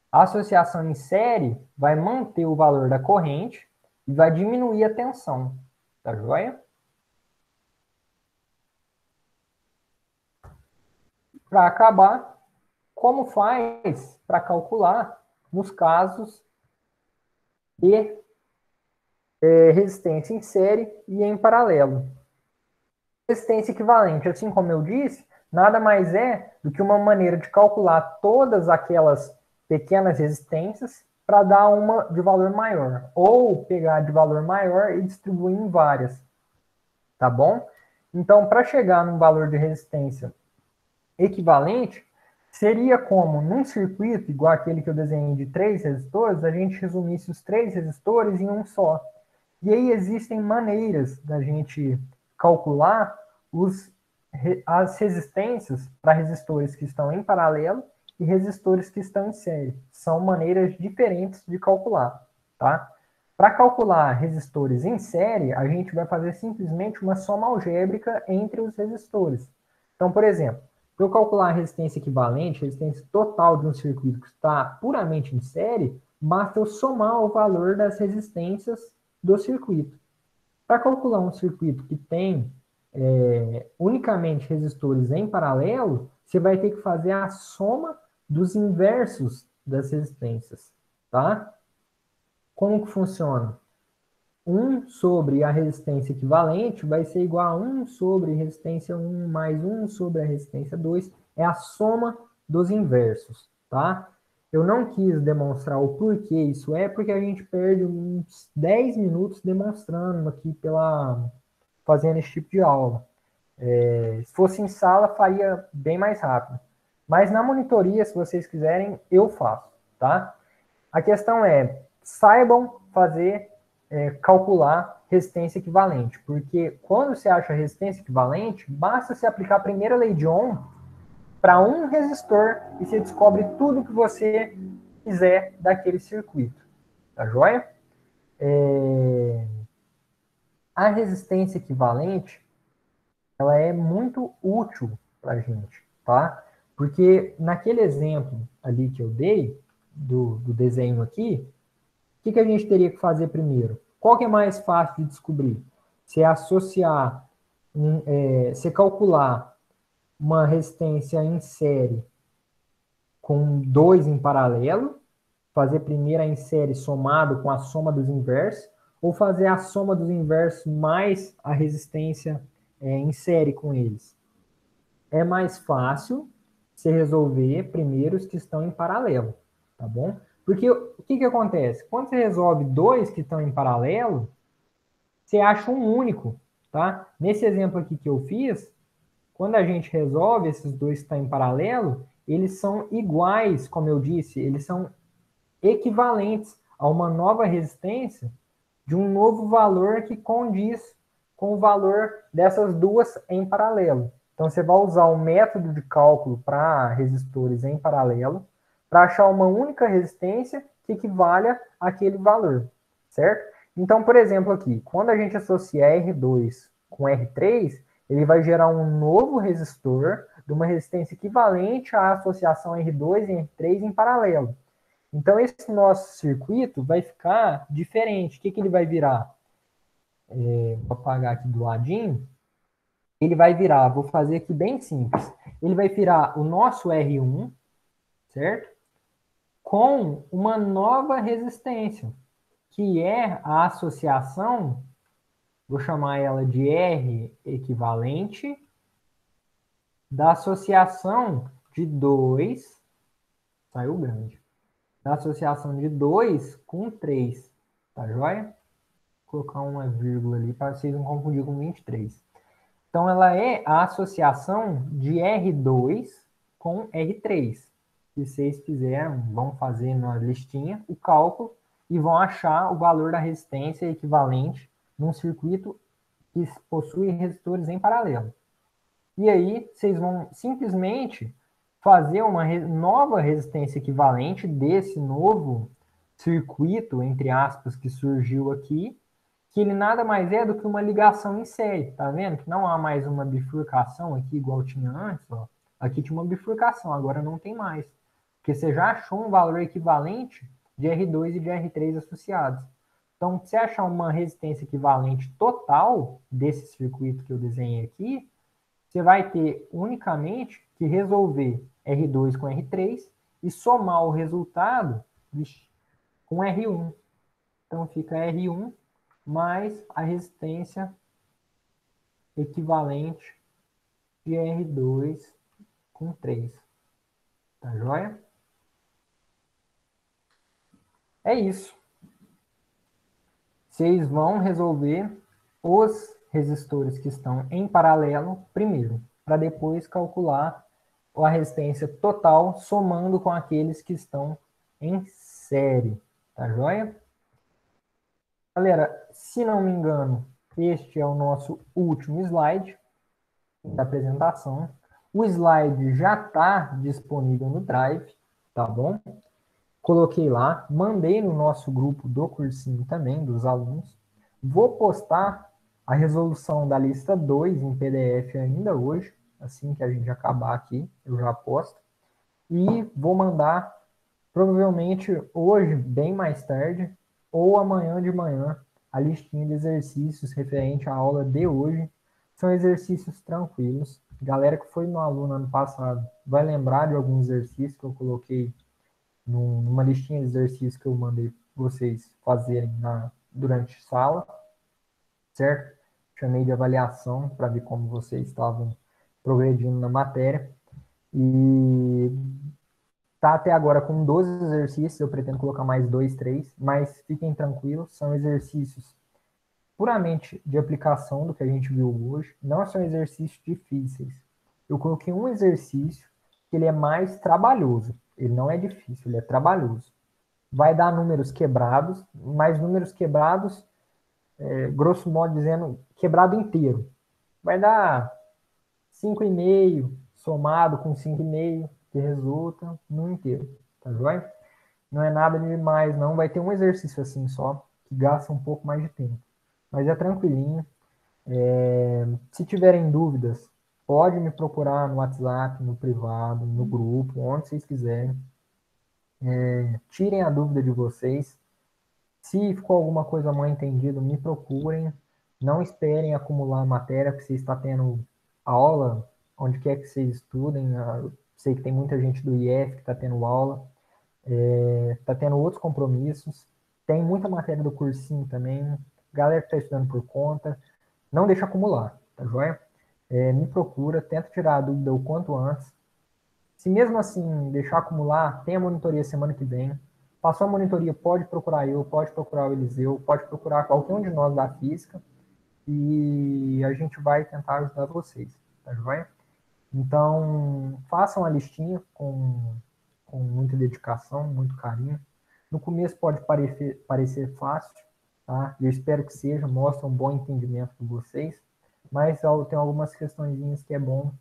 A associação em série vai manter o valor da corrente e vai diminuir a tensão. Tá joia? Para acabar, como faz para calcular nos casos de resistência em série e em paralelo? Resistência equivalente, assim como eu disse, nada mais é do que uma maneira de calcular todas aquelas pequenas resistências para dar uma de valor maior, ou pegar de valor maior e distribuir em várias, tá bom? Então, para chegar num valor de resistência equivalente, seria como num circuito, igual aquele que eu desenhei de 3 resistores, a gente resumisse os 3 resistores em um só. E aí existem maneiras da gente calcular as resistências para resistores que estão em paralelo e resistores que estão em série. São maneiras diferentes de calcular, tá? Para calcular resistores em série, a gente vai fazer simplesmente uma soma algébrica entre os resistores. Então, por exemplo, para eu calcular a resistência equivalente, a resistência total de um circuito que está puramente em série, basta eu somar o valor das resistências do circuito. Para calcular um circuito que tem unicamente resistores em paralelo, você vai ter que fazer a soma dos inversos das resistências, tá? Como que funciona? 1 sobre a resistência equivalente vai ser igual a 1 sobre resistência 1 mais 1 sobre a resistência 2. É a soma dos inversos, tá? Eu não quis demonstrar o porquê isso porque a gente perde uns 10 minutos demonstrando aqui fazendo esse tipo de aula. Se fosse em sala, faria bem mais rápido. Mas na monitoria, se vocês quiserem, eu faço, tá? A questão é, saibam calcular resistência equivalente, porque quando você acha resistência equivalente, basta você aplicar a primeira lei de Ohm para um resistor e você descobre tudo que você quiser daquele circuito. Tá joia? A resistência equivalente, ela é muito útil para a gente, tá? Porque naquele exemplo ali que eu dei, do desenho aqui, o que a gente teria que fazer primeiro? Qual que é mais fácil de descobrir? Se associar, se calcular uma resistência em série com 2 em paralelo, fazer primeiro a em série somado com a soma dos inversos, ou fazer a soma dos inversos mais a resistência em série com eles? É mais fácil você resolver primeiro os que estão em paralelo, tá bom? Porque o que acontece? Quando você resolve dois que estão em paralelo, você acha um único, tá? Nesse exemplo aqui que eu fiz, quando a gente resolve esses dois que estão em paralelo, eles são iguais, como eu disse, eles são equivalentes a uma nova resistência de um novo valor que condiz com o valor dessas duas em paralelo. Então, você vai usar o método de cálculo para resistores em paralelo para achar uma única resistência que equivalha àquele valor, certo? Então, por exemplo, aqui, quando a gente associa R2 com R3, ele vai gerar um novo resistor de uma resistência equivalente à associação R2 e R3 em paralelo. Então, esse nosso circuito vai ficar diferente. O que ele vai virar? Vou apagar aqui do ladinho. Ele vai virar, vou fazer aqui bem simples. Ele vai virar o nosso R1, certo? Com uma nova resistência, que é a associação, vou chamar ela de R equivalente, da associação de 2, saiu grande, da associação de 2 com 3, tá joia? Vou colocar uma vírgula ali para vocês não confundir com 23. Então, ela é a associação de R2 com R3. Se vocês fizeram, vão fazer na listinha o cálculo e vão achar o valor da resistência equivalente num circuito que possui resistores em paralelo. E aí, vocês vão simplesmente fazer uma nova resistência equivalente desse novo circuito, entre aspas, que surgiu aqui, que ele nada mais é do que uma ligação em série, tá vendo? Que não há mais uma bifurcação aqui igual tinha antes, ó. Aqui tinha uma bifurcação, agora não tem mais. Porque você já achou um valor equivalente de R2 e de R3 associados. Então, se você achar uma resistência equivalente total desse circuito que eu desenhei aqui, você vai ter unicamente que resolver R2 com R3 e somar o resultado com R1. Então, fica R1 mais a resistência equivalente de R2 com 3. Tá joia? É isso. Vocês vão resolver os resistores que estão em paralelo primeiro, para depois calcular a resistência total somando com aqueles que estão em série. Tá joia? Galera, se não me engano, este é o nosso último slide da apresentação. O slide já está disponível no Drive, tá bom? Coloquei lá, mandei no nosso grupo do cursinho também, dos alunos. Vou postar a resolução da lista 2 em PDF ainda hoje, assim que a gente acabar aqui, eu já posto. E vou mandar, provavelmente hoje, bem mais tarde, ou amanhã de manhã, a listinha de exercícios referente à aula de hoje. São exercícios tranquilos. Galera que foi no aluno ano passado vai lembrar de alguns exercícios que eu coloquei numa listinha de exercícios que eu mandei vocês fazerem durante a sala, certo? Chamei de avaliação para ver como vocês estavam progredindo na matéria. E tá até agora com 12 exercícios, eu pretendo colocar mais 2, 3, mas fiquem tranquilos, são exercícios puramente de aplicação do que a gente viu hoje, não são exercícios difíceis. Eu coloquei um exercício que ele é mais trabalhoso, ele não é difícil, ele é trabalhoso. Vai dar números quebrados, mas números quebrados, grosso modo dizendo, quebrado inteiro. Vai dar 5,5 somado com 5,5, que resulta no inteiro, tá joia? Não é nada demais, não. Vai ter um exercício assim só, que gasta um pouco mais de tempo. Mas é tranquilinho. Se tiverem dúvidas, pode me procurar no WhatsApp, no privado, no grupo, onde vocês quiserem. Tirem a dúvida de vocês. Se ficou alguma coisa mal entendida, me procurem. Não esperem acumular matéria, que você está tendo aula onde quer que vocês estudem. Eu sei que tem muita gente do IF que está tendo aula, está tendo outros compromissos. Tem muita matéria do cursinho também. Galera que está estudando por conta, não deixa acumular, tá joia? Me procura, tenta tirar a dúvida o quanto antes. Se mesmo assim deixar acumular, tem a monitoria semana que vem. Passou a monitoria, pode procurar eu, pode procurar o Eliseu, pode procurar qualquer um de nós da física e a gente vai tentar ajudar vocês, tá joia? Então, façam a listinha com muita dedicação, muito carinho. No começo pode parecer fácil, tá? Eu espero que seja, mostre um bom entendimento de vocês, mas tem algumas questõezinhas que é bom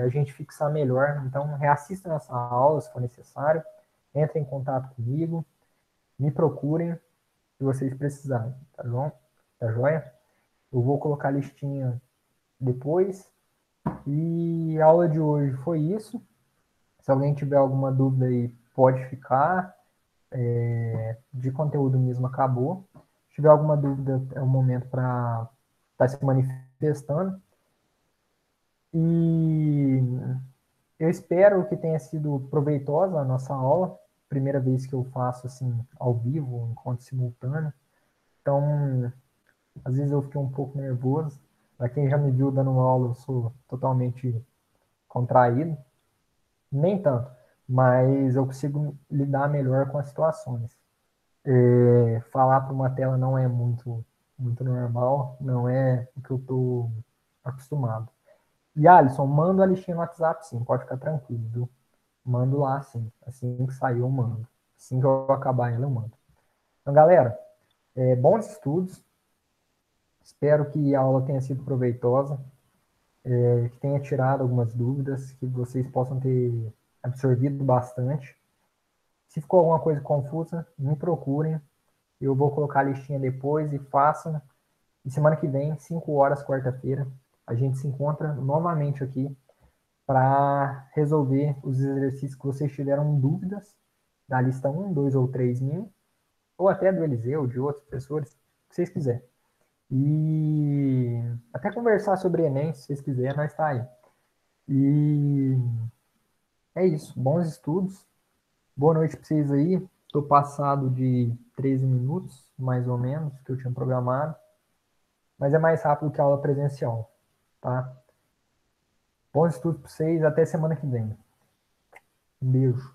a gente fixar melhor. Então, reassistam essa aula se for necessário, entrem em contato comigo, me procurem se vocês precisarem, tá bom? Tá joia? Eu vou colocar a listinha depois. E a aula de hoje foi isso. Se alguém tiver alguma dúvida aí, pode ficar. De conteúdo mesmo acabou. Se tiver alguma dúvida, é o momento para estar se manifestando. E eu espero que tenha sido proveitosa a nossa aula. Primeira vez que eu faço assim ao vivo, um encontro simultâneo. Então, às vezes eu fiquei um pouco nervoso. Para quem já me viu dando aula, eu sou totalmente contraído. Nem tanto, mas eu consigo lidar melhor com as situações. Falar para uma tela não é muito normal, não é o que eu estou acostumado. E Alisson, manda a listinha no WhatsApp sim, pode ficar tranquilo, viu? Mando lá sim, assim que sair eu mando. Assim que eu acabar ela eu mando. Então, galera, bons estudos. Espero que a aula tenha sido proveitosa, que tenha tirado algumas dúvidas, que vocês possam ter absorvido bastante. Se ficou alguma coisa confusa, me procurem. Eu vou colocar a listinha depois e façam. E semana que vem, 5 horas, quarta-feira, a gente se encontra novamente aqui para resolver os exercícios que vocês tiveram dúvidas da lista 1, 2 ou 3 minha, ou até do Eliseu, de outros professores, que vocês quiserem. E até conversar sobre Enem, se vocês quiserem, nós está aí. E é isso. Bons estudos. Boa noite para vocês aí. Estou passado de 13 minutos, mais ou menos, que eu tinha programado. Mas é mais rápido que a aula presencial, tá? Bons estudos para vocês. Até semana que vem. Um beijo.